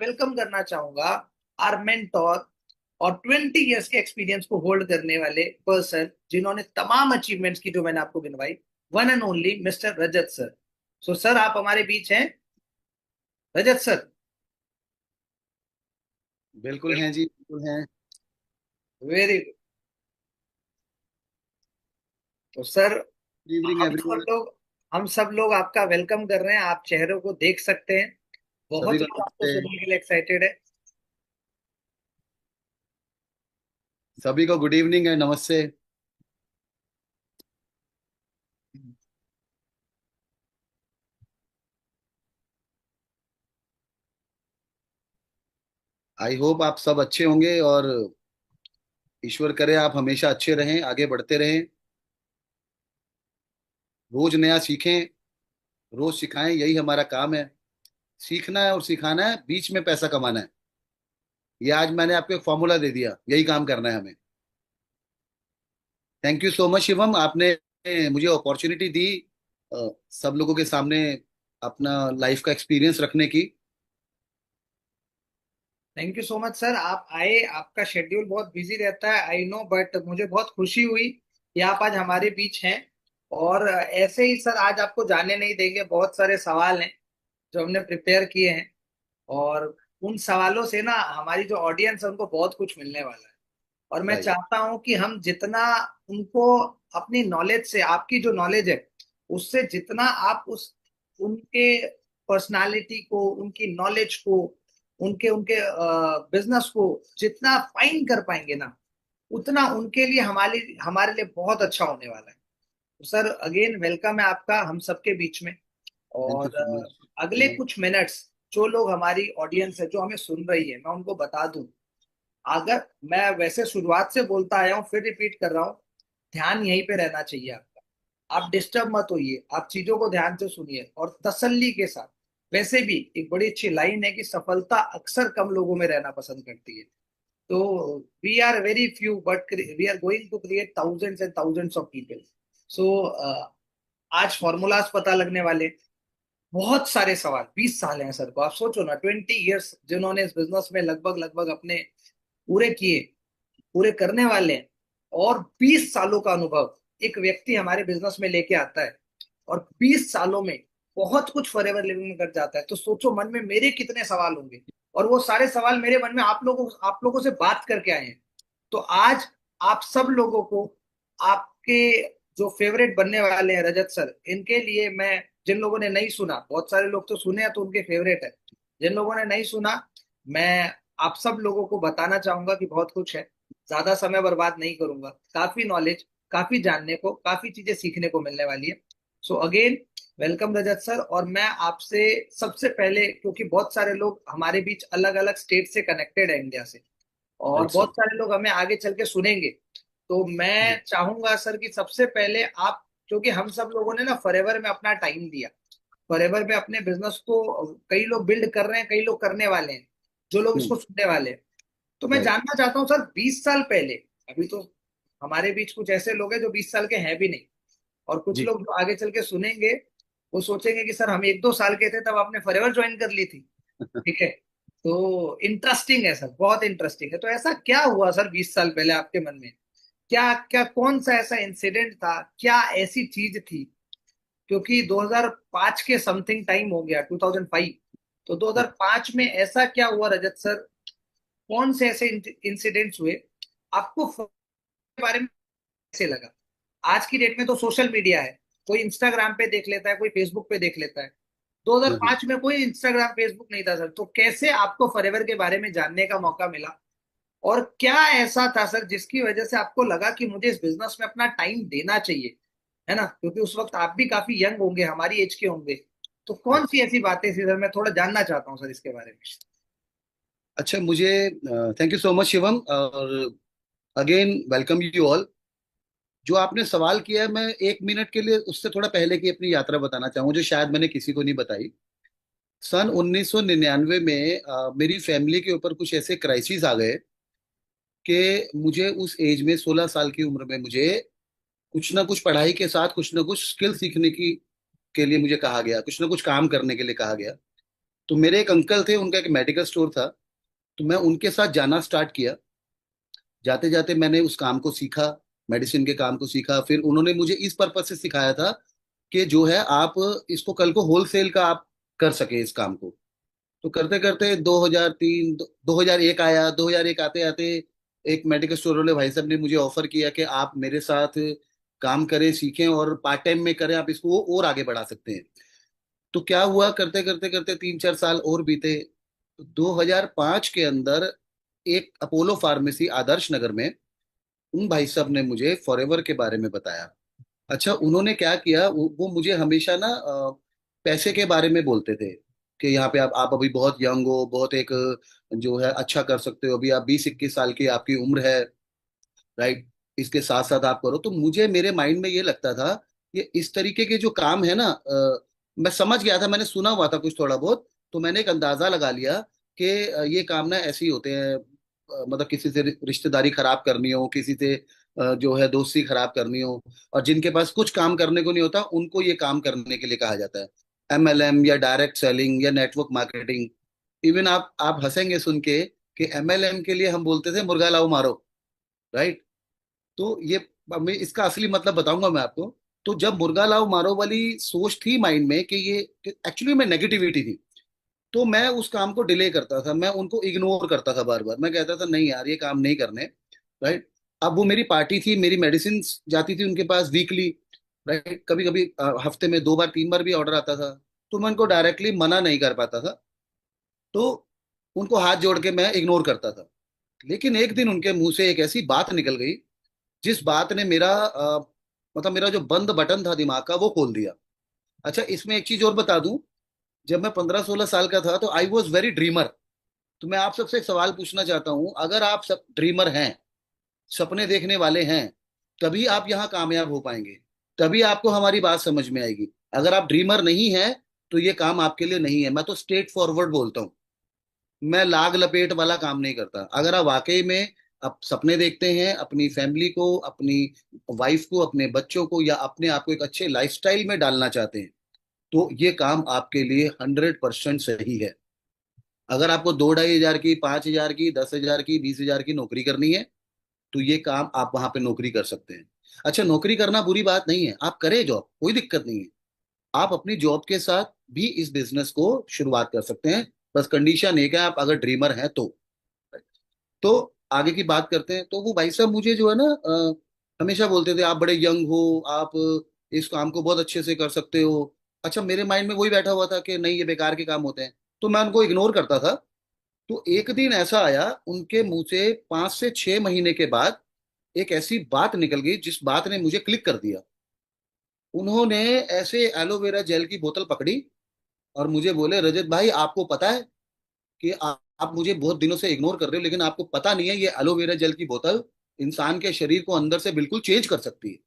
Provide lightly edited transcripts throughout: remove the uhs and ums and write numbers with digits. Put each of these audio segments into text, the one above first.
Welcome करना चाहूंगा are mentor और 20 इयर्स के एक्सपीरियंस को होल्ड करने वाले पर्सन जिन्होंने तमाम अचीवमेंट्स की जो मैंने आपको गिनवाई, one and only mister Rajat sir. So sir, आप हमारे बीच हैं। रजत सर। बिल्कुल हैं जी, बिल्कुल हैं। Very good. तो सर, गुड इवनिंग हम सब एवरीवन। लोग हम सब लोग आपका वेलकम कर रहे हैं। आप चेहरों को देख सकते हैं, सभी बहुत को लोग आपको नमस्ते। सुनने के लिए एक्साइटेड है। सभी को गुड इवनिंग एंड नमस्ते। आई होप आप सब अच्छे होंगे और ईश्वर करे आप हमेशा अच्छे रहें, आगे बढ़ते रहें, रोज नया सीखें, रोज सिखाएं, यही हमारा काम है। सीखना है और सिखाना है, बीच में पैसा कमाना है। ये आज मैंने आपको एक फॉर्मूला दे दिया, यही काम करना है हमें। Thank you so much Shivam, आपने मुझे अपॉर्चुनिटी दी सब लोगों के सामने अपना लाइफ का एक्सपीरियंस रखने की। Thank you so much sir, आप आए। आपका शेड्यूल बहुत बिजी रहता है, आई नो, बट मुझे बहुत खुशी हुई कि आप आज हमारे बीच हैं। और ऐसे ही सर, आज आपको जाने नहीं देंगे। बहुत सारे सवाल हैं जो हमने प्रिपेयर किए हैं, और उन सवालों से ना हमारी जो ऑडियंस है उनको बहुत कुछ मिलने वाला है। और मैं राइट। चाहता हूं कि हम जितना उनको अपनी नॉलेज से, आपकी जो नॉलेज है उससे जितना आप उस उनके पर्सनालिटी को, उनकी नॉलेज को, उनके उनके बिजनेस को जितना फाइन कर पाएंगे ना, उतना उनके लिए, हमारे हमारे लिए बहुत अच्छा होने वाला है। तो सर, अगेन वेलकम है आपका हम सबके बीच में। थैंक यू और सो मच अगले शिवम। कुछ मिनट्स जो लोग, हमारी ऑडियंस है जो हमें सुन रही है, मैं उनको बता दूं। अगर मैं वैसे शुरुआत से बोलता आया हूँ, फिर रिपीट कर रहा हूँ, ध्यान यहीं पे रहना चाहिए आपका। आप डिस्टर्ब मत होइए, आप चीजों को ध्यान से सुनिए और तसल्ली के साथ। वैसे भी एक बड़ी अच्छी लाइन है कि सफलता अक्सर कम लोगों में रहना पसंद करती है। तो we are very few but we are going to create thousands and thousands of people. So आज फॉर्मूलाज पता लगने वाले। बहुत सारे सवाल, 20 साल हैं सर को, आप सोचो ना, 20 इयर्स जिन्होंने इस बिजनेस में लगभग लगभग अपने पूरे किए, पूरे करने वाले हैं। और 20 सालों का अनुभव एक व्यक्ति हमारे बिजनेस में लेके आता है, और 20 सालों में बहुत कुछ फॉरएवर लिविंग में कर जाता है। तो सोचो मन में मेरे कितने सवाल होंगे, और वो सारे सवाल मेरे मन में आप लोगों से बात करके आए हैं। तो आज आप सब लोगों को, आपके जो फेवरेट बनने वाले हैं रजत सर, इनके लिए मैं, जिन लोगों ने नहीं सुना, बहुत सारे लोग तो सुने हैं तो उनके फेवरेट है, जिन लोगों ने नहीं सुना, मैं आप सब लोगों को बताना चाहूंगा कि बहुत कुछ है। ज्यादा समय बर्बाद नहीं करूंगा, काफी नॉलेज, काफी जानने को, काफी चीजें सीखने को मिलने वाली है। सो अगेन वेलकम रजत सर। और मैं आपसे सबसे पहले, क्योंकि बहुत सारे लोग हमारे बीच अलग अलग स्टेट से कनेक्टेड है, इंडिया से, और राइट सर। बहुत सारे लोग हमें आगे चल के सुनेंगे। तो मैं चाहूंगा सर कि सबसे पहले आप, क्योंकि हम सब लोगों ने ना फॉरएवर में अपना टाइम दिया, फॉरएवर में अपने बिजनेस को, कई लोग बिल्ड कर रहे हैं, कई लोग करने वाले हैं, जो लोग इसको सुनने वाले हैं। तो मैं राइट। जानना चाहता हूँ सर, 20 साल पहले, अभी तो हमारे बीच कुछ ऐसे लोग हैं जो 20 साल के हैं भी नहीं, और कुछ जी। लोग जो आगे चल के सुनेंगे वो सोचेंगे कि सर हम 1-2 साल के थे तब आपने फॉरएवर ज्वाइन कर ली थी। ठीक है। तो इंटरेस्टिंग है सर, बहुत इंटरेस्टिंग है। तो ऐसा क्या हुआ सर 20 साल पहले आपके मन में? क्या क्या कौन सा ऐसा इंसिडेंट था, क्या ऐसी चीज थी? क्योंकि 2005 के समथिंग टाइम हो गया, 2005। तो 2005 में ऐसा क्या हुआ रजत सर? कौन से ऐसे इंसिडेंट्स हुए आपको के बारे में कैसे लगा? आज की डेट में तो सोशल मीडिया है, कोई इंस्टाग्राम पे देख लेता है, कोई फेसबुक पे देख लेता है। 2005 में कोई इंस्टाग्राम फेसबुक नहीं था सर। तो कैसे आपको फॉरएवर के बारे में जानने का मौका मिला, और क्या ऐसा था सर जिसकी वजह से आपको लगा कि मुझे इस बिजनेस में अपना टाइम देना चाहिए? है ना, क्योंकि उस वक्त आप भी काफी यंग होंगे, हमारी एज के होंगे। तो कौन सी ऐसी बातें थी सर, मैं थोड़ा जानना चाहता हूँ सर इसके बारे में। अच्छा, मुझे thank you so much Shivam और अगेन वेलकम यू ऑल। जो आपने सवाल किया है, मैं 1 मिनट के लिए उससे थोड़ा पहले की अपनी यात्रा बताना चाहूंगा, जो शायद मैंने किसी को नहीं बताई। सन 1999 में मेरी फैमिली के ऊपर कुछ ऐसे क्राइसिस आ गए कि मुझे उस एज में, 16 साल की उम्र में, मुझे कुछ ना कुछ पढ़ाई के साथ कुछ ना कुछ स्किल सीखने की के लिए मुझे कहा गया, कुछ ना कुछ काम करने के लिए कहा गया। तो मेरे एक अंकल थे, उनका एक मेडिकल स्टोर था। तो मैं उनके साथ जाना स्टार्ट किया। जाते जाते मैंने उस काम को सीखा, मेडिसिन के काम को सीखा। फिर उन्होंने मुझे इस पर्पज से सिखाया था कि जो है आप इसको कल को होलसेल का आप कर सके इस काम को। तो करते करते 2003 2001 आया। 2001 आते आते एक मेडिकल स्टोर वाले भाई साहब ने मुझे ऑफर किया कि आप मेरे साथ काम करें, सीखें और पार्ट टाइम में करें, आप इसको और आगे बढ़ा सकते हैं। तो क्या हुआ, करते करते करते 3-4 साल और बीते। 2005 के अंदर एक अपोलो फार्मेसी आदर्श नगर में उन भाई साहब ने मुझे फॉरएवर के बारे में बताया। अच्छा, उन्होंने क्या किया, वो मुझे हमेशा ना पैसे के बारे में बोलते थे कि यहाँ पे आप अभी बहुत यंग हो, बहुत एक जो है अच्छा कर सकते हो, अभी आप 20-21 साल की आपकी उम्र है, राइट। इसके साथ साथ आप करो। तो मुझे मेरे माइंड में ये लगता था, ये इस तरीके के जो काम है ना, मैं समझ गया था, मैंने सुना हुआ था कुछ थोड़ा बहुत। तो मैंने एक अंदाजा लगा लिया कि ये काम ना ऐसे ही होते हैं। मतलब किसी से रिश्तेदारी खराब करनी हो, किसी से जो है दोस्ती खराब करनी हो, और जिनके पास कुछ काम करने को नहीं होता उनको ये काम करने के लिए कहा जाता है। MLM या डायरेक्ट सेलिंग या नेटवर्क मार्केटिंग। इवन आप हंसेंगे सुन के कि MLM के लिए हम बोलते थे मुर्गा लाओ मारो, राइट। तो ये मैं इसका असली मतलब बताऊंगा मैं आपको। तो जब मुर्गा लाओ मारो वाली सोच थी माइंड में कि ये एक्चुअली में नेगेटिविटी थी, तो मैं उस काम को डिले करता था, मैं उनको इग्नोर करता था बार बार। मैं कहता था नहीं यार, ये काम नहीं करने, राइट। अब वो मेरी पार्टी थी, मेरी मेडिसिन जाती थी उनके पास वीकली, राइट। कभी कभी हफ्ते में 2 बार 3 बार भी ऑर्डर आता था। तो मैं उनको डायरेक्टली मना नहीं कर पाता था। तो उनको हाथ जोड़ के मैं इग्नोर करता था। लेकिन एक दिन उनके मुंह से एक ऐसी बात निकल गई जिस बात ने मेरा मतलब मेरा जो बंद बटन था दिमाग का वो खोल दिया। अच्छा, इसमें एक चीज और बता दूं। जब मैं 15-16 साल का था तो आई वॉज वेरी ड्रीमर। तो मैं आप सबसे एक सवाल पूछना चाहता हूं, अगर आप सब ड्रीमर हैं, सपने देखने वाले हैं, तभी आप यहाँ कामयाब हो पाएंगे, तभी आपको हमारी बात समझ में आएगी। अगर आप ड्रीमर नहीं हैं तो ये काम आपके लिए नहीं है। मैं तो स्ट्रेट फॉरवर्ड बोलता हूँ, मैं लाग लपेट वाला काम नहीं करता। अगर आप वाकई में आप सपने देखते हैं, अपनी फैमिली को, अपनी वाइफ को, अपने बच्चों को या अपने आप को एक अच्छे लाइफस्टाइल में डालना चाहते हैं, तो ये काम आपके लिए 100% सही है। अगर आपको 2-2.5 हजार की, 5 हजार की, 10 हजार की, 20 हजार की नौकरी करनी है, तो ये काम आप वहां पे नौकरी कर सकते हैं। अच्छा, नौकरी करना बुरी बात नहीं है, आप करें जॉब, कोई दिक्कत नहीं है। आप अपनी जॉब के साथ भी इस बिजनेस को शुरुआत कर सकते हैं। बस कंडीशन एक है, आप अगर ड्रीमर हैं तो। तो आगे की बात करते हैं। तो वो भाई साहब मुझे जो है ना हमेशा बोलते थे आप बड़े यंग हो, आप इस काम को बहुत अच्छे से कर सकते हो। अच्छा, मेरे माइंड में वही बैठा हुआ था कि नहीं, ये बेकार के काम होते हैं। तो मैं उनको इग्नोर करता था। तो एक दिन ऐसा आया उनके मुंह से, 5 से 6 महीने के बाद एक ऐसी बात निकल गई जिस बात ने मुझे क्लिक कर दिया। उन्होंने ऐसे एलोवेरा जेल की बोतल पकड़ी और मुझे बोले, रजत भाई आपको पता है कि आप मुझे बहुत दिनों से इग्नोर कर रहे हो, लेकिन आपको पता नहीं है ये एलोवेरा जेल की बोतल इंसान के शरीर को अंदर से बिल्कुल चेंज कर सकती है।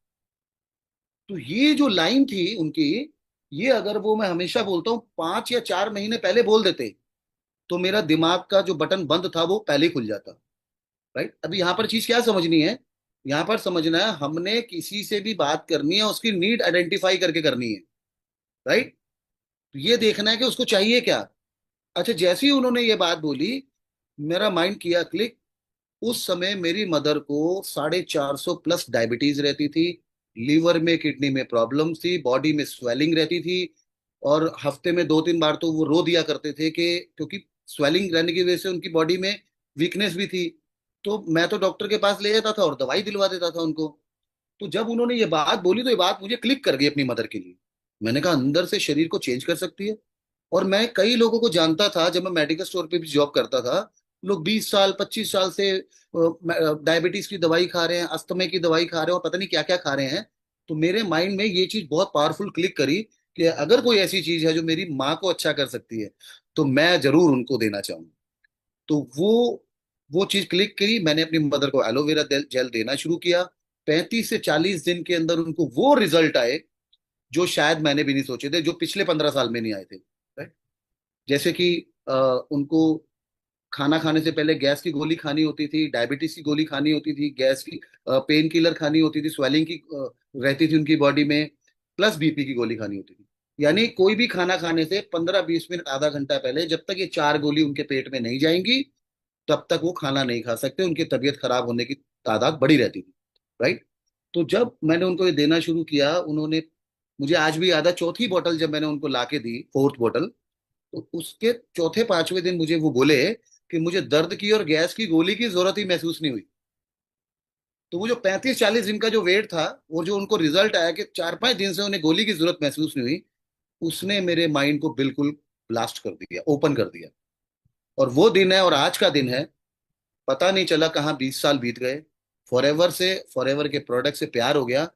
तो ये जो लाइन थी उनकी, ये अगर वो, मैं हमेशा बोलता हूँ, 5 या 4 महीने पहले बोल देते तो मेरा दिमाग का जो बटन बंद था वो पहले ही खुल जाता, राइट। अभी यहाँ पर चीज क्या समझनी है, यहाँ पर समझना है हमने किसी से भी बात करनी है उसकी नीड आइडेंटिफाई करके करनी है, राइट। ये देखना है कि उसको चाहिए क्या। अच्छा, जैसे ही उन्होंने ये बात बोली, मेरा माइंड किया क्लिक। उस समय मेरी मदर को 450 प्लस डायबिटीज रहती थी, लीवर में किडनी में प्रॉब्लम थी, बॉडी में स्वेलिंग रहती थी। और हफ्ते में 2-3 बार तो वो रो दिया करते थे कि क्योंकि स्वेलिंग रहने की वजह से उनकी बॉडी में वीकनेस भी थी। तो मैं तो डॉक्टर के पास ले जाता था और दवाई दिलवा देता था उनको। तो जब उन्होंने ये बात बोली तो ये बात मुझे क्लिक कर गई अपनी मदर के लिए। मैंने कहा अंदर से शरीर को चेंज कर सकती है। और मैं कई लोगों को जानता था, जब मैं मेडिकल स्टोर पे भी जॉब करता था, लोग 20 साल 25 साल से डायबिटीज की दवाई खा रहे हैं, अस्थमा की दवाई खा रहे हैं और पता नहीं क्या क्या खा रहे हैं। तो मेरे माइंड में ये चीज बहुत पावरफुल क्लिक करी कि अगर कोई ऐसी चीज है जो मेरी माँ को अच्छा कर सकती है, तो मैं जरूर उनको देना चाहूंगा। तो वो चीज क्लिक करी। मैंने अपनी मदर को एलोवेरा जेल देना शुरू किया। 35 से 40 दिन के अंदर उनको वो रिजल्ट आए जो शायद मैंने भी नहीं सोचे थे, जो पिछले 15 साल में नहीं आए थे, right? जैसे कि उनको खाना खाने से पहले गैस की गोली खानी होती थी, डायबिटीज की गोली खानी होती थी, गैस की पेन किलर खानी होती थी, स्वेलिंग की रहती थी उनकी बॉडी में, प्लस BP की गोली खानी होती थी। यानी कोई भी खाना खाने से 15-20 मिनट आधा घंटा पहले जब तक ये 4 गोली उनके पेट में नहीं जाएंगी तब तक वो खाना नहीं खा सकते, उनकी तबीयत खराब होने की तादाद बढ़ी रहती थी। राइट। तो जब मैंने उनको ये देना शुरू किया, उन्होंने, मुझे आज भी याद है, चौथी बोतल जब मैंने उनको ला के दी, फोर्थ बोतल, तो उसके चौथे पांचवें दिन मुझे वो बोले कि मुझे दर्द की और गैस की गोली की जरूरत ही महसूस नहीं हुई। तो वो जो 35-40 दिन का जो वेट था, वो जो उनको रिजल्ट आया कि 4-5 दिन से उन्हें गोली की जरूरत महसूस नहीं हुई, उसने मेरे माइंड को बिल्कुल ब्लास्ट कर दिया, ओपन कर दिया। और वो दिन है और आज का दिन है, पता नहीं चला कहाँ 20 साल बीत गए। फॉरएवर से, फॉरएवर के प्रोडक्ट से प्यार हो गया।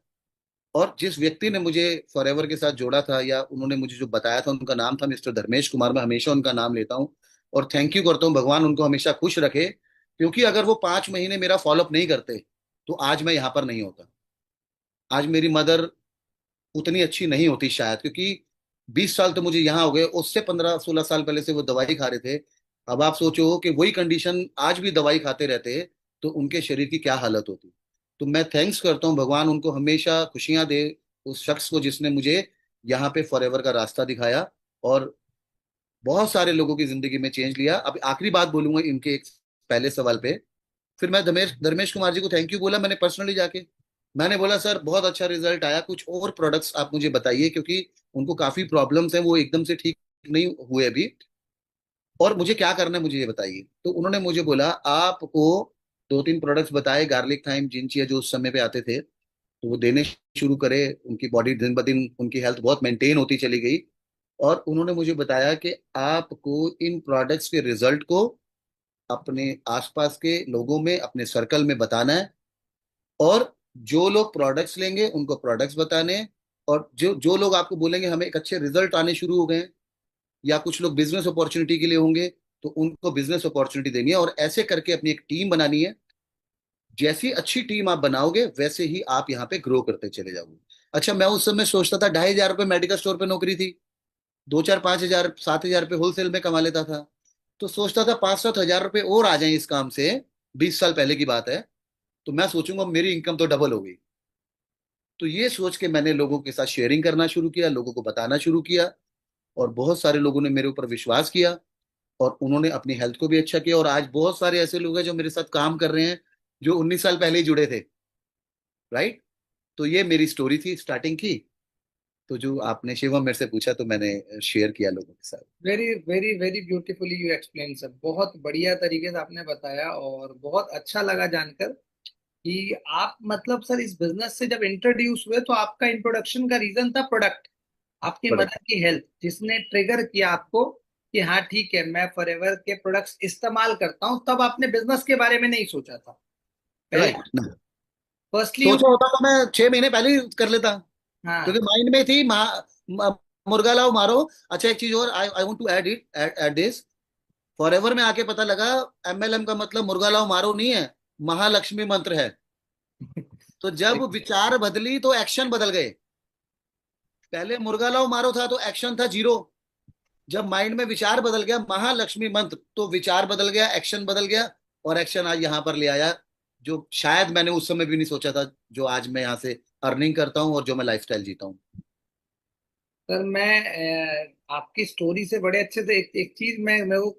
और जिस व्यक्ति ने मुझे फॉरएवर के साथ जोड़ा था, या उन्होंने मुझे जो बताया था, उनका नाम था मिस्टर धर्मेश कुमार। मैं हमेशा उनका नाम लेता हूँ और थैंक यू करता हूँ, भगवान उनको हमेशा खुश रखे। क्योंकि अगर वो 5 महीने मेरा फॉलोअप नहीं करते तो आज मैं यहाँ पर नहीं होता। आज मेरी मदर उतनी अच्छी नहीं होती शायद, क्योंकि 20 साल तो मुझे यहाँ हो गए, उससे 15-16 साल पहले से वो दवाई खा रहे थे। अब आप सोचो कि वही कंडीशन आज भी दवाई खाते रहते तो उनके शरीर की क्या हालत होती। तो मैं थैंक्स करता हूँ, भगवान उनको हमेशा खुशियां दे, उस शख्स को जिसने मुझे यहाँ पे फॉरएवर का रास्ता दिखाया और बहुत सारे लोगों की जिंदगी में चेंज लिया। अब आखिरी बात बोलूंगा इनके एक पहले सवाल पे। फिर मैं धर्मेश धर्मेश कुमार जी को थैंक यू बोला, मैंने पर्सनली जाके। मैंने बोला सर बहुत अच्छा रिजल्ट आया, कुछ और प्रोडक्ट्स आप मुझे बताइए, क्योंकि उनको काफी प्रॉब्लम्स हैं, वो एकदम से ठीक नहीं हुए अभी, और मुझे क्या करना है मुझे ये बताइए। तो उन्होंने मुझे बोला आपको 2-3 प्रोडक्ट्स बताए, गार्लिक थाइम जिंचिया जो उस समय पे आते थे, तो वो देने शुरू करे। उनकी बॉडी दिन ब दिन, उनकी हेल्थ बहुत मेंटेन होती चली गई। और उन्होंने मुझे बताया कि आपको इन प्रोडक्ट्स के रिजल्ट को अपने आसपास के लोगों में, अपने सर्कल में बताना है। और जो लोग प्रोडक्ट्स लेंगे उनको प्रोडक्ट्स बताने हैं। और जो जो लोग आपको बोलेंगे हमें एक अच्छे रिजल्ट आने शुरू हो गए हैं, या कुछ लोग बिजनेस अपॉर्चुनिटी के लिए होंगे, तो उनको बिजनेस अपॉर्चुनिटी देनी है। और ऐसे करके अपनी एक टीम बनानी है। जैसी अच्छी टीम आप बनाओगे वैसे ही आप यहाँ पे ग्रो करते चले जाओगे। अच्छा, मैं उस समय सोचता था 2,500 रुपये मेडिकल स्टोर पे नौकरी थी, 2-4-5 हजार 7 हजार रुपये होलसेल में कमा लेता था। तो सोचता था 5-7 हजार रुपये और आ जाएं इस काम से, 20 साल पहले की बात है, तो मैं सोचूंगा मेरी इनकम तो डबल हो गई। तो ये सोच के मैंने लोगों के साथ शेयरिंग करना शुरू किया, लोगों को बताना शुरू किया। और बहुत सारे लोगों ने मेरे ऊपर विश्वास किया और उन्होंने अपनी हेल्थ को भी अच्छा किया। और आज बहुत सारे ऐसे लोग हैं जो मेरे साथ काम कर रहे हैं, जो 19 साल पहले ही जुड़े थे। राइट। तो ये मेरी स्टोरी थी स्टार्टिंग की। तो जो आपने शिवम मेरे से पूछा तो मैंने शेयर किया लोगों के साथ। Very very very beautifully you explain sir, बहुत बढ़िया तरीके से आपने बताया और बहुत अच्छा लगा जानकर कि आप मतलब सर इस बिजनेस से जब इंट्रोड्यूस हुए तो आपका इंट्रोडक्शन का रीजन था प्रोडक्ट, आपकी प्रोडक्ट। मदर की हेल्थ, जिसने ट्रिगर किया आपको कि हाँ ठीक है मैं फॉरएवर के प्रोडक्ट्स इस्तेमाल करता हूँ। तब आपने बिजनेस के बारे में नहीं सोचा था पहले, राइट। फर्स्टली। सोचा होता तो मैं 6 महीने पहले ही कर लेता, क्योंकि हाँ। माइंड में थी मुर्गा लाओ मारो। अच्छा, एक चीज और I I want to add it at this. Forever में आके पता लगा एमएलएम का मतलब मुर्गा लाओ मारो नहीं है, महालक्ष्मी मंत्र है। तो जब विचार बदली तो एक्शन बदल गए। पहले मुर्गा लाओ मारो था तो एक्शन था जीरो। जब माइंड में विचार बदल गया महालक्ष्मी मंत्र, तो विचार बदल गया, एक्शन बदल गया। और एक्शन आज यहाँ पर ले आया, जो शायद मैंने उस समय भी नहीं सोचा था, जो आज मैं यहाँ से अर्निंग करता हूँ और जो मैं लाइफस्टाइल जीता हूँ। सर मैं आपकी स्टोरी से बड़े अच्छे से एक चीज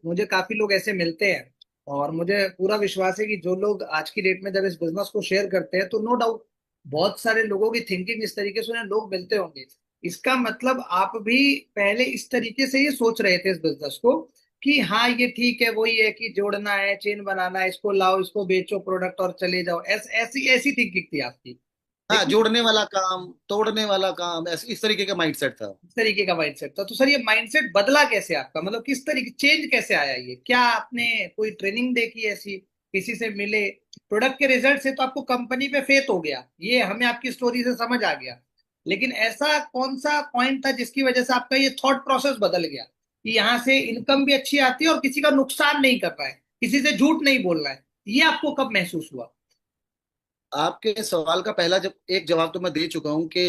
मुझे काफी लोग ऐसे मिलते हैं और मुझे पूरा विश्वास है कि जो लोग आज की डेट में जब इस बिजनेस को शेयर करते हैं तो नो डाउट बहुत सारे लोगों की थिंकिंग इस तरीके से उन्हें लोग मिलते होंगे। इसका मतलब आप भी पहले इस तरीके से ये सोच रहे थे इस बिजनेस को कि हाँ ये ठीक है, वही है कि जोड़ना है, चेन बनाना है, इसको लाओ इसको बेचो प्रोडक्ट और चले जाओ, ऐसी ऐसी थिंकिंग थी आपकी। हाँ, लेकिन जोड़ने वाला काम, तोड़ने वाला काम, ऐसे इस तरीके का माइंडसेट था। इस तरीके का माइंडसेट था। तो सर ये माइंडसेट बदला कैसे आपका, मतलब किस तरीके चेंज कैसे आया, ये क्या आपने कोई ट्रेनिंग देखी ऐसी, किसी से मिले, प्रोडक्ट के रिजल्ट से तो आपको कंपनी पे फेथ हो गया, ये हमें आपकी स्टोरी से समझ आ गया। लेकिन ऐसा कौन सा पॉइंट था जिसकी वजह से आपका ये थॉट प्रोसेस बदल गया कि यहाँ से इनकम भी अच्छी आती है और किसी का नुकसान नहीं कर रहा है, किसी से झूठ नहीं बोलना है, ये आपको कब महसूस हुआ? आपके सवाल का पहला जब एक जवाब तो मैं दे चुका हूँ कि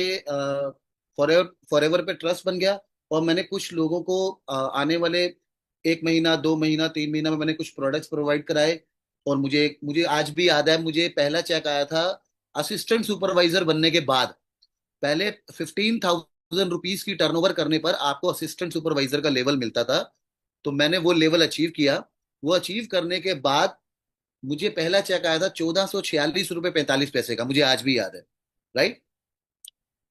फॉरएवर फॉरएवर पे ट्रस्ट बन गया। और मैंने कुछ लोगों को आने वाले 1 महीना, 2 महीना, 3 महीना में मैंने कुछ प्रोडक्ट्स प्रोवाइड कराए। और मुझे मुझे आज भी याद है, मुझे पहला चेक आया था असिस्टेंट सुपरवाइजर बनने के बाद। पहले 15,000 रुपीज की टर्नओवर करने पर आपको असिस्टेंट सुपरवाइजर का लेवल मिलता था। तो मैंने वो लेवल अचीव किया। वो अचीव करने के बाद मुझे पहला चेक आया था 1446 रुपये 45 पैसे का, मुझे आज भी याद है। राइट।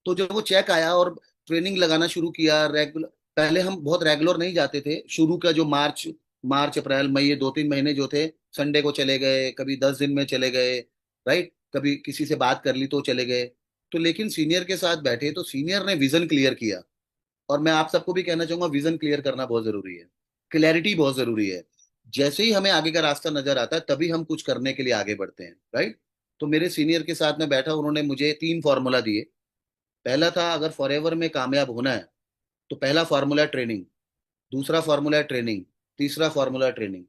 तो जब वो चेक आया और ट्रेनिंग लगाना शुरू किया रेगुलर, पहले हम बहुत रेगुलर नहीं जाते थे। शुरू का जो मार्च मार्च अप्रैल मई, ये 2-3 महीने जो थे, संडे को चले गए, कभी 10 दिन में चले गए। राइट। कभी किसी से बात कर ली तो चले गए। तो लेकिन सीनियर के साथ बैठे तो सीनियर ने विजन क्लियर किया। और मैं आप सबको भी कहना चाहूंगा, विजन क्लियर करना बहुत जरूरी है। क्लैरिटी बहुत जरूरी है। जैसे ही हमें आगे का रास्ता नजर आता है तभी हम कुछ करने के लिए आगे बढ़ते हैं। राइट। तो मेरे सीनियर के साथ मैं बैठा, उन्होंने मुझे 3 फॉर्मूला दिए। पहला था, अगर फॉरएवर में कामयाब होना है तो पहला फार्मूला है ट्रेनिंग, दूसरा फार्मूला है ट्रेनिंग, तीसरा फार्मूला है ट्रेनिंग।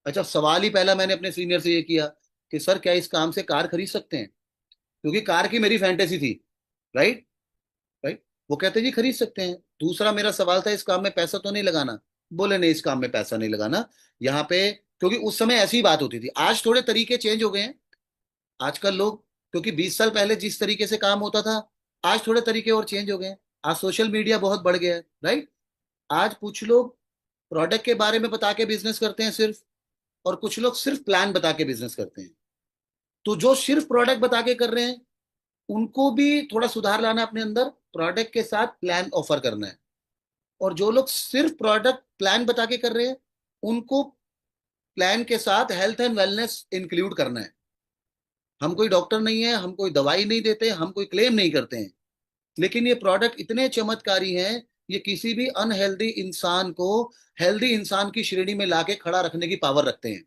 अच्छा, सवाल ही पहला मैंने अपने सीनियर से ये किया कि सर क्या इस काम से कार खरीद सकते हैं, क्योंकि कार की मेरी फैंटेसी थी। राइट। राइट। वो कहते जी खरीद सकते हैं। दूसरा मेरा सवाल था, इस काम में पैसा तो नहीं लगाना। बोले नहीं, इस काम में पैसा नहीं लगाना यहाँ पे। क्योंकि उस समय ऐसी बात होती थी, आज थोड़े तरीके चेंज हो गए हैं। आजकल लोग, क्योंकि 20 साल पहले जिस तरीके से काम होता था, आज थोड़े तरीके और चेंज हो गए हैं। आज सोशल मीडिया बहुत बढ़ गया है। राइट। आज कुछ लोग प्रोडक्ट के बारे में बता के बिजनेस करते हैं सिर्फ, और कुछ लोग सिर्फ प्लान बता के बिजनेस करते हैं। तो जो सिर्फ प्रोडक्ट बता के कर रहे हैं, उनको भी थोड़ा सुधार लाना अपने अंदर, प्रोडक्ट के साथ प्लान ऑफर करना है। और जो लोग सिर्फ प्रोडक्ट प्लान बता के कर रहे हैं, उनको प्लान के साथ हेल्थ एंड वेलनेस इंक्लूड करना है। हम कोई डॉक्टर नहीं है, हम कोई दवाई नहीं देते, हम कोई क्लेम नहीं करते हैं। लेकिन ये प्रोडक्ट इतने चमत्कारी हैं, ये किसी भी अनहेल्दी इंसान को हेल्दी इंसान की श्रेणी में लाके खड़ा रखने की पावर रखते हैं।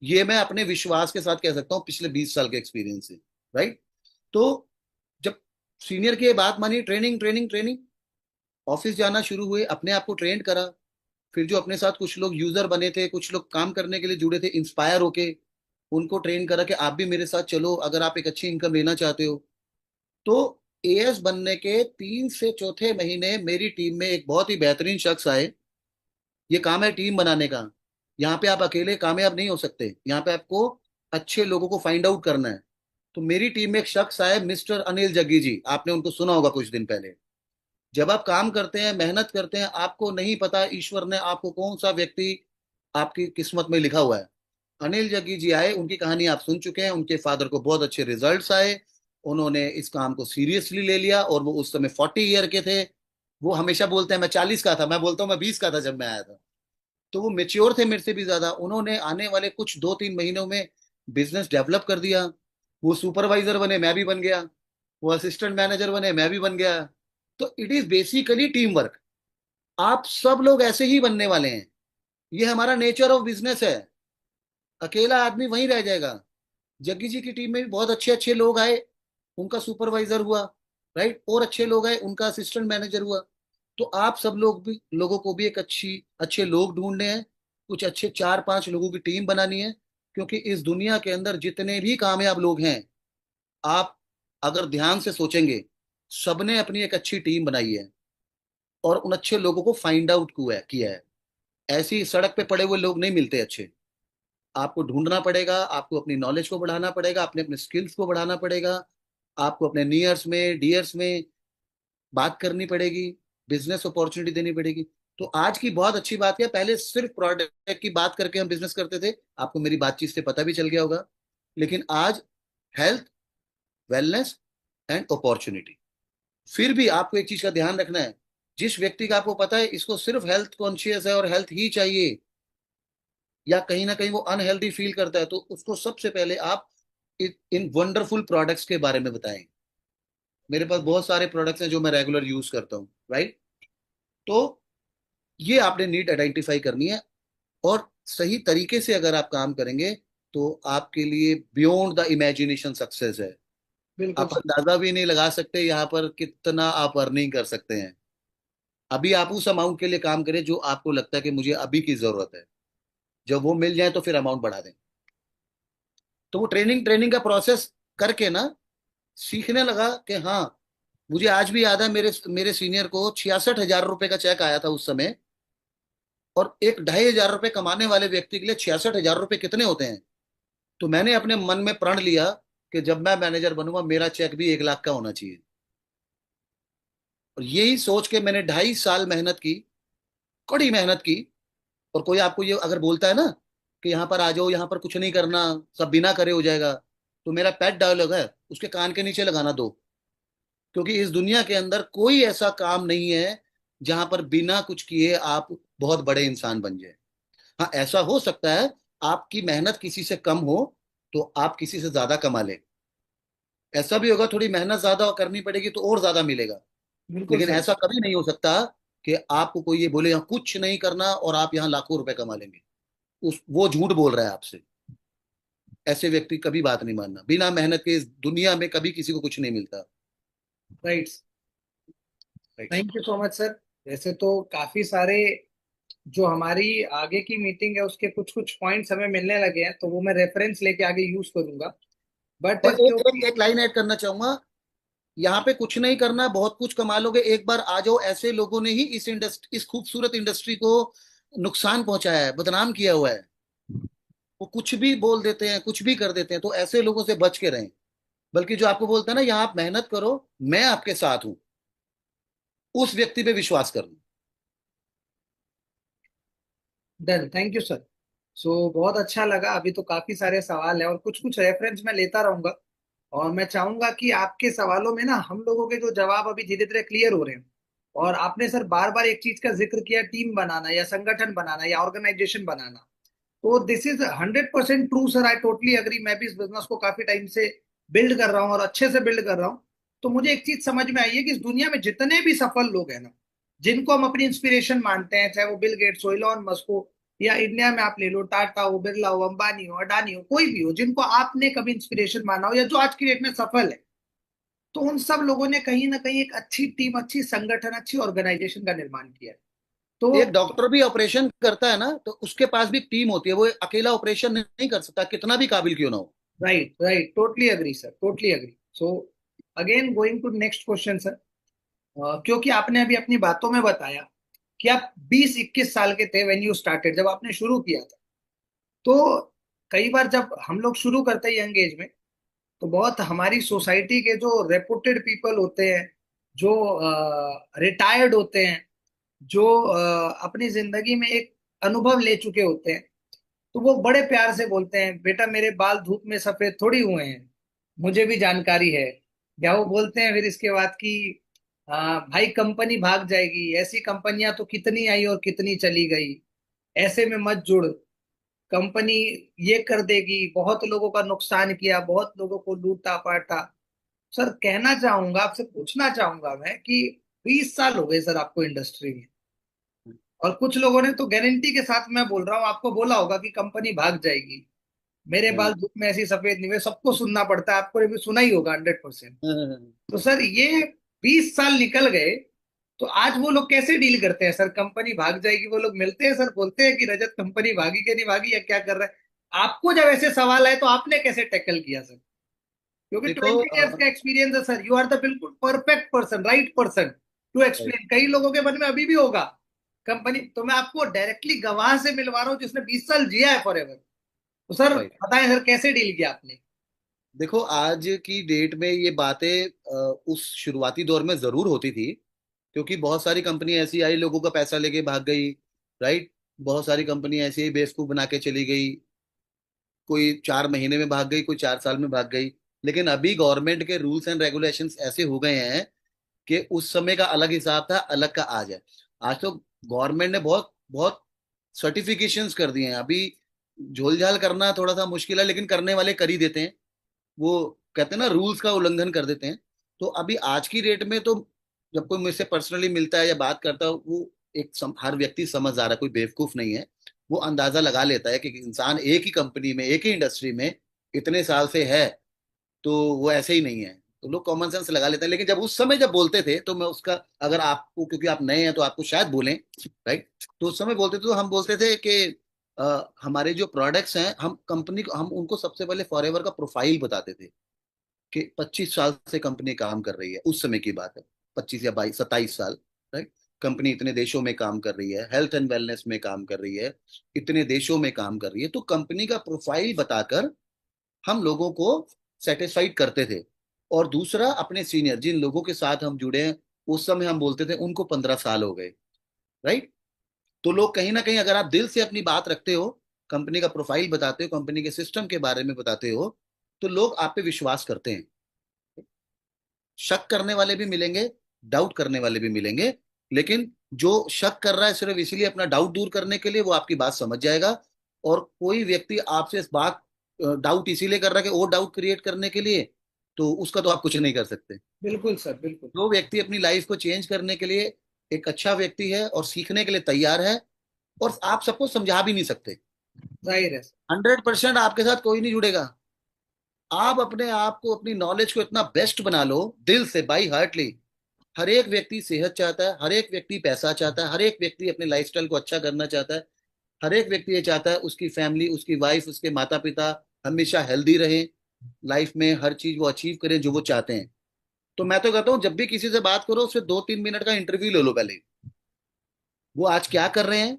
ये मैं अपने विश्वास के साथ कह सकता हूँ, पिछले 20 साल के एक्सपीरियंस से। राइट। तो जब सीनियर की ये बात मानी, ट्रेनिंग ट्रेनिंग ट्रेनिंग, ऑफिस जाना शुरू हुए, अपने आप को ट्रेन करा। फिर जो अपने साथ कुछ लोग यूजर बने थे, कुछ लोग काम करने के लिए जुड़े थे, इंस्पायर होके उनको ट्रेन करा कि आप भी मेरे साथ चलो अगर आप एक अच्छी इनकम लेना चाहते हो। तो एएस बनने के 3 से 4 महीने मेरी टीम में एक बहुत ही बेहतरीन शख्स आए। ये काम है टीम बनाने का। यहाँ पे आप अकेले कामयाब नहीं हो सकते, यहाँ पे आपको अच्छे लोगों को फाइंड आउट करना है। तो मेरी टीम में एक शख्स आए, मिस्टर अनिल जग्गी जी, आपने उनको सुना होगा कुछ दिन पहले। जब आप काम करते हैं, मेहनत करते हैं, आपको नहीं पता ईश्वर ने आपको कौन सा व्यक्ति आपकी किस्मत में लिखा हुआ है। अनिल जग्गी जी आए, उनकी कहानी आप सुन चुके हैं। उनके फादर को बहुत अच्छे रिजल्ट्स आए, उन्होंने इस काम को सीरियसली ले लिया। और वो उस समय 40 ईयर के थे। वो हमेशा बोलते हैं मैं 40 का था, मैं बोलता हूँ मैं 20 का था जब मैं आया था। तो वो मेच्योर थे मेरे से भी ज्यादा। उन्होंने आने वाले कुछ 2-3 महीनों में बिजनेस डेवलप कर दिया। वो सुपरवाइजर बने, मैं भी बन गया। वो असिस्टेंट मैनेजर बने, मैं भी बन गया। तो it is basically team work. आप सब लोग ऐसे ही बनने वाले हैं। ये हमारा नेचर ऑफ बिजनेस है। अकेला आदमी वहीं रह जाएगा। जग्गी जी की टीम में भी बहुत अच्छे अच्छे लोग आए, उनका सुपरवाइजर हुआ। राइट। और अच्छे लोग आए, उनका असिस्टेंट मैनेजर हुआ। तो आप सब लोगों को भी एक अच्छे लोग ढूंढने हैं। कुछ अच्छे 4-5 लोगों की टीम बनानी है। क्योंकि इस दुनिया के अंदर जितने भी कामयाब लोग हैं, आप अगर ध्यान से सोचेंगे, सबने अपनी एक अच्छी टीम बनाई है और उन अच्छे लोगों को फाइंड आउट किया है। ऐसी सड़क पे पड़े हुए लोग नहीं मिलते अच्छे। आपको ढूंढना पड़ेगा, आपको अपनी नॉलेज को बढ़ाना पड़ेगा, अपने अपने स्किल्स को बढ़ाना पड़ेगा। आपको अपने नियर्स में डियर्स में बात करनी पड़ेगी, बिजनेस अपॉर्चुनिटी देनी पड़ेगी। तो आज की बहुत अच्छी बात है, पहले सिर्फ प्रोडक्ट की बात करके हम बिजनेस करते थे, आपको मेरी बातचीत से पता भी चल गया होगा। लेकिन आज हेल्थ, वेलनेस एंड अपॉर्चुनिटी। फिर भी आपको एक चीज का ध्यान रखना है, जिस व्यक्ति का आपको पता है इसको सिर्फ हेल्थ कॉन्शियस है और हेल्थ ही चाहिए, या कहीं ना कहीं वो अनहेल्दी फील करता है, तो उसको सबसे पहले आप इन वंडरफुल प्रोडक्ट्स के बारे में बताएं। मेरे पास बहुत सारे प्रोडक्ट्स हैं जो मैं रेगुलर यूज करता हूँ। राइट। तो ये आपने नीड आइडेंटिफाई करनी है। और सही तरीके से अगर आप काम करेंगे तो आपके लिए बियॉन्ड द इमेजिनेशन सक्सेस है। बिल्कुल आप सही। अंदाजा भी नहीं लगा सकते यहाँ पर कितना आप अर्निंग कर सकते हैं। अभी आप उस अमाउंट के लिए काम करें जो आपको लगता है कि मुझे अभी की जरूरत है। जब वो मिल जाए तो फिर अमाउंट बढ़ा दें। तो वो ट्रेनिंग ट्रेनिंग का प्रोसेस करके ना, सीखने लगा कि हाँ, मुझे आज भी याद है, मेरे मेरे सीनियर को 66,000 रुपए का चेक आया था उस समय। और एक 2,500 रुपये कमाने वाले व्यक्ति के लिए 66,000 रुपये कितने होते हैं। तो मैंने अपने मन में प्रण लिया कि जब मैं मैनेजर बनूंगा मेरा चेक भी 1 लाख का होना चाहिए। और यही सोच के मैंने 2.5 साल मेहनत की, कड़ी मेहनत की। और कोई आपको ये अगर बोलता है ना कि यहाँ पर आ जाओ, यहाँ पर कुछ नहीं करना, सब बिना करे हो जाएगा, तो मेरा पेट डायलॉग है, उसके कान के नीचे लगाना दो। क्योंकि इस दुनिया के अंदर कोई ऐसा काम नहीं है जहां पर बिना कुछ किए आप बहुत बड़े इंसान बन जाए। हाँ, ऐसा हो सकता है आपकी मेहनत किसी से कम हो तो आप किसी से ज्यादा कमा लें। ऐसा भी होगा, थोड़ी मेहनत ज्यादा करनी पड़ेगी तो और ज्यादा मिलेगा। बिल्कुल लेकिन सर। ऐसा कभी नहीं हो सकता कि आपको कोई ये बोले यहाँ कुछ नहीं करना और आप यहाँ लाखों रुपए कमा लेंगे। उस वो झूठ बोल रहा है आपसे। ऐसे व्यक्ति कभी बात नहीं मानना। बिना मेहनत के इस दुनिया में कभी किसी को कुछ नहीं मिलता। Right. Right. Thank you so much sir. वैसे तो काफी सारे जो हमारी आगे की मीटिंग है उसके कुछ कुछ पॉइंट्स हमें मिलने लगे हैं, तो वो मैं रेफरेंस लेके आगे यूज करूंगा। बट और एक एक क्योंकि एक लाइन ऐड करना चाहूंगा। यहाँ पे कुछ नहीं करना, बहुत कुछ कमा लोगे, एक बार आ जाओ। ऐसे लोगों ने ही इस खूबसूरत इंडस्ट्री को नुकसान पहुंचाया है, बदनाम किया हुआ है। वो कुछ भी बोल देते हैं, कुछ भी कर देते हैं, तो ऐसे लोगों से बच के रहें। बल्कि जो आपको बोलता है ना यहाँ आप मेहनत करो, मैं आपके साथ हूं, उस व्यक्ति पे विश्वास करो। Done, thank you sir. So बहुत अच्छा लगा। अभी तो काफी सारे सवाल है और कुछ कुछ रेफरेंस मैं लेता रहूंगा। और मैं चाहूंगा कि आपके सवालों में ना हम लोगों के जो जवाब अभी धीरे धीरे क्लियर हो रहे हैं। और आपने सर बार बार एक चीज का जिक्र किया, टीम बनाना या संगठन बनाना या ऑर्गेनाइजेशन बनाना। तो this is 100% true sir, I totally agree. मैं भी इस बिजनेस को काफी टाइम से बिल्ड कर रहा हूँ और अच्छे से बिल्ड कर रहा हूँ। तो मुझे एक चीज समझ में आई है कि इस दुनिया में जितने भी सफल लोग हैं ना, जिनको हम अपनी इंस्पिरेशन मानते हैं, चाहे वो बिल गेट्स हो, इलॉन मस्क हो, या इंडिया में आप ले लो टाटा हो, बिरला हो, अंबानी हो, अडानी हो, कोई भी हो जिनको आपने कभी इंस्पिरेशन माना हो या जो आज की डेट में सफल है, तो उन सब लोगों ने कहीं ना कहीं एक अच्छी टीम, अच्छी संगठन, अच्छी ऑर्गेनाइजेशन का निर्माण किया है। तो एक डॉक्टर भी ऑपरेशन करता है ना, तो उसके पास भी टीम होती है, वो अकेला ऑपरेशन नहीं कर सकता, कितना भी काबिल क्यों ना हो। Right right, totally agree sir, totally agree. So again going to next question sir. क्योंकि आपने अभी अपनी बातों में बताया कि आप 20-21 साल के थे व्हेन यू स्टार्टेड, जब आपने शुरू किया था। तो कई बार जब हम लोग शुरू करते हैं यंग एज में, तो बहुत हमारी सोसाइटी के जो रेपुटेड पीपल होते हैं, जो रिटायर्ड होते हैं, जो अपनी जिंदगी में एक अनुभव ले चुके होते हैं, तो वो बड़े प्यार से बोलते हैं, बेटा मेरे बाल धूप में सफेद थोड़ी हुए हैं, मुझे भी जानकारी है। या वो बोलते हैं फिर इसके बाद कि भाई कंपनी भाग जाएगी, ऐसी कंपनियां तो कितनी आई और कितनी चली गई, ऐसे में मत जुड़, कंपनी ये कर देगी, बहुत लोगों का नुकसान किया, बहुत लोगों को लूटा पाटा। सर कहना चाहूंगा, आपसे पूछना चाहूंगा मैं कि 20 साल हो गए सर आपको इंडस्ट्री में, और कुछ लोगों ने तो गारंटी के साथ मैं बोल रहा हूँ आपको बोला होगा कि कंपनी भाग जाएगी, मेरे बाल धूप में ऐसी सफेद नहीं हुए। सबको सुनना पड़ता है, आपको भी सुना ही होगा 100%। तो सर ये 20 साल निकल गए, तो आज वो लोग कैसे डील करते हैं सर? कंपनी भाग जाएगी, वो लोग मिलते हैं सर, बोलते हैं कि रजत कंपनी भागी कि नहीं भागी, या क्या कर रहा है? आपको जब ऐसे सवाल आए तो आपने कैसे टैकल किया सर? क्योंकि देखो 20 इयर्स का एक्सपीरियंस है सर, यू आर द बिल्कुल perfect person, right person to explain. कई लोगों के मन में अभी भी होगा कंपनी, तो मैं आपको डायरेक्टली गवाह से मिलवा रहा हूँ जिसने 20 साल जिया है फॉर एवर। तो सर राइट। बताएं सर, कैसे डील किया आपने? देखो आज की डेट में ये बातें उस शुरुआती दौर में जरूर होती थी, क्योंकि बहुत सारी कंपनी ऐसी आई, लोगों का पैसा लेके भाग गई। राइट। बहुत सारी कंपनी ऐसी ही बेवकूफ बना के चली गई। कोई 4 महीने में भाग गई, कोई 4 साल में भाग गई। लेकिन अभी गवर्नमेंट के रूल्स एंड रेगुलेशंस ऐसे हो गए हैं कि उस समय का अलग हिसाब था, अलग का आज है। आज तो गवर्नमेंट ने बहुत बहुत सर्टिफिकेशंस कर दिए हैं। अभी झोलझाल करना थोड़ा सा मुश्किल है, लेकिन करने वाले कर ही देते हैं। वो कहते हैं ना, रूल्स का उल्लंघन कर देते हैं। तो अभी आज की डेट में तो जब कोई मुझसे पर्सनली मिलता है या बात करता है, वो हर व्यक्ति समझदार है, कोई बेवकूफ नहीं है। वो अंदाजा लगा लेता है कि इंसान एक ही कंपनी में, एक ही इंडस्ट्री में इतने साल से है, तो वो ऐसे ही नहीं है। तो लोग कॉमन सेंस लगा लेते हैं। लेकिन जब उस समय जब बोलते थे तो मैं उसका, अगर आपको, क्योंकि आप नए हैं तो आपको शायद बोलें, राइट, तो उस समय बोलते थे तो हम बोलते थे कि हमारे जो प्रोडक्ट्स हैं, हम कंपनी को, हम उनको सबसे पहले फॉरएवर का प्रोफाइल बताते थे कि 25 साल से कंपनी काम कर रही है, उस समय की बात है, 25 या 22 27 साल। राइट। कंपनी इतने देशों में काम कर रही है, हेल्थ एंड वेलनेस में काम कर रही है, इतने देशों में काम कर रही है। तो कंपनी का प्रोफाइल बताकर हम लोगों को सेटिस्फाइड करते थे। और दूसरा, अपने सीनियर जिन लोगों के साथ हम जुड़े हैं, उस समय हम बोलते थे उनको 15 साल हो गए। राइट। तो लोग कहीं ना कहीं, अगर आप दिल से अपनी बात रखते हो, कंपनी का प्रोफाइल बताते हो, कंपनी के सिस्टम के बारे में बताते हो, तो लोग आप पे विश्वास करते हैं। शक करने वाले भी मिलेंगे, डाउट करने वाले भी मिलेंगे, लेकिन जो शक कर रहा है सिर्फ इसीलिए अपना डाउट दूर करने के लिए, वो आपकी बात समझ जाएगा। और कोई व्यक्ति आपसे इस बात डाउट इसीलिए कर रहा है कि और डाउट क्रिएट करने के लिए, तो उसका तो आप कुछ नहीं कर सकते। बिल्कुल सर, बिल्कुल। जो व्यक्ति अपनी लाइफ को चेंज करने के लिए एक अच्छा व्यक्ति है और सीखने के लिए तैयार है, और आप सबको समझा भी नहीं सकते, जाहिर है सर। 100% आपके साथ कोई नहीं जुड़ेगा। आप अपने आप को, अपनी नॉलेज को इतना बेस्ट बना लो, दिल से, बाई हार्टली। हर एक व्यक्ति सेहत चाहता है, हर एक व्यक्ति पैसा चाहता है, हर एक व्यक्ति अपने लाइफस्टाइल को अच्छा करना चाहता है, हर एक व्यक्ति ये चाहता है उसकी फैमिली, उसकी वाइफ, उसके माता पिता हमेशा हेल्दी रहे, लाइफ में हर चीज वो अचीव करें जो वो चाहते हैं। तो मैं तो कहता हूँ जब भी किसी से बात करो, उससे 2-3 मिनट का इंटरव्यू ले लो पहले। वो आज क्या कर रहे हैं,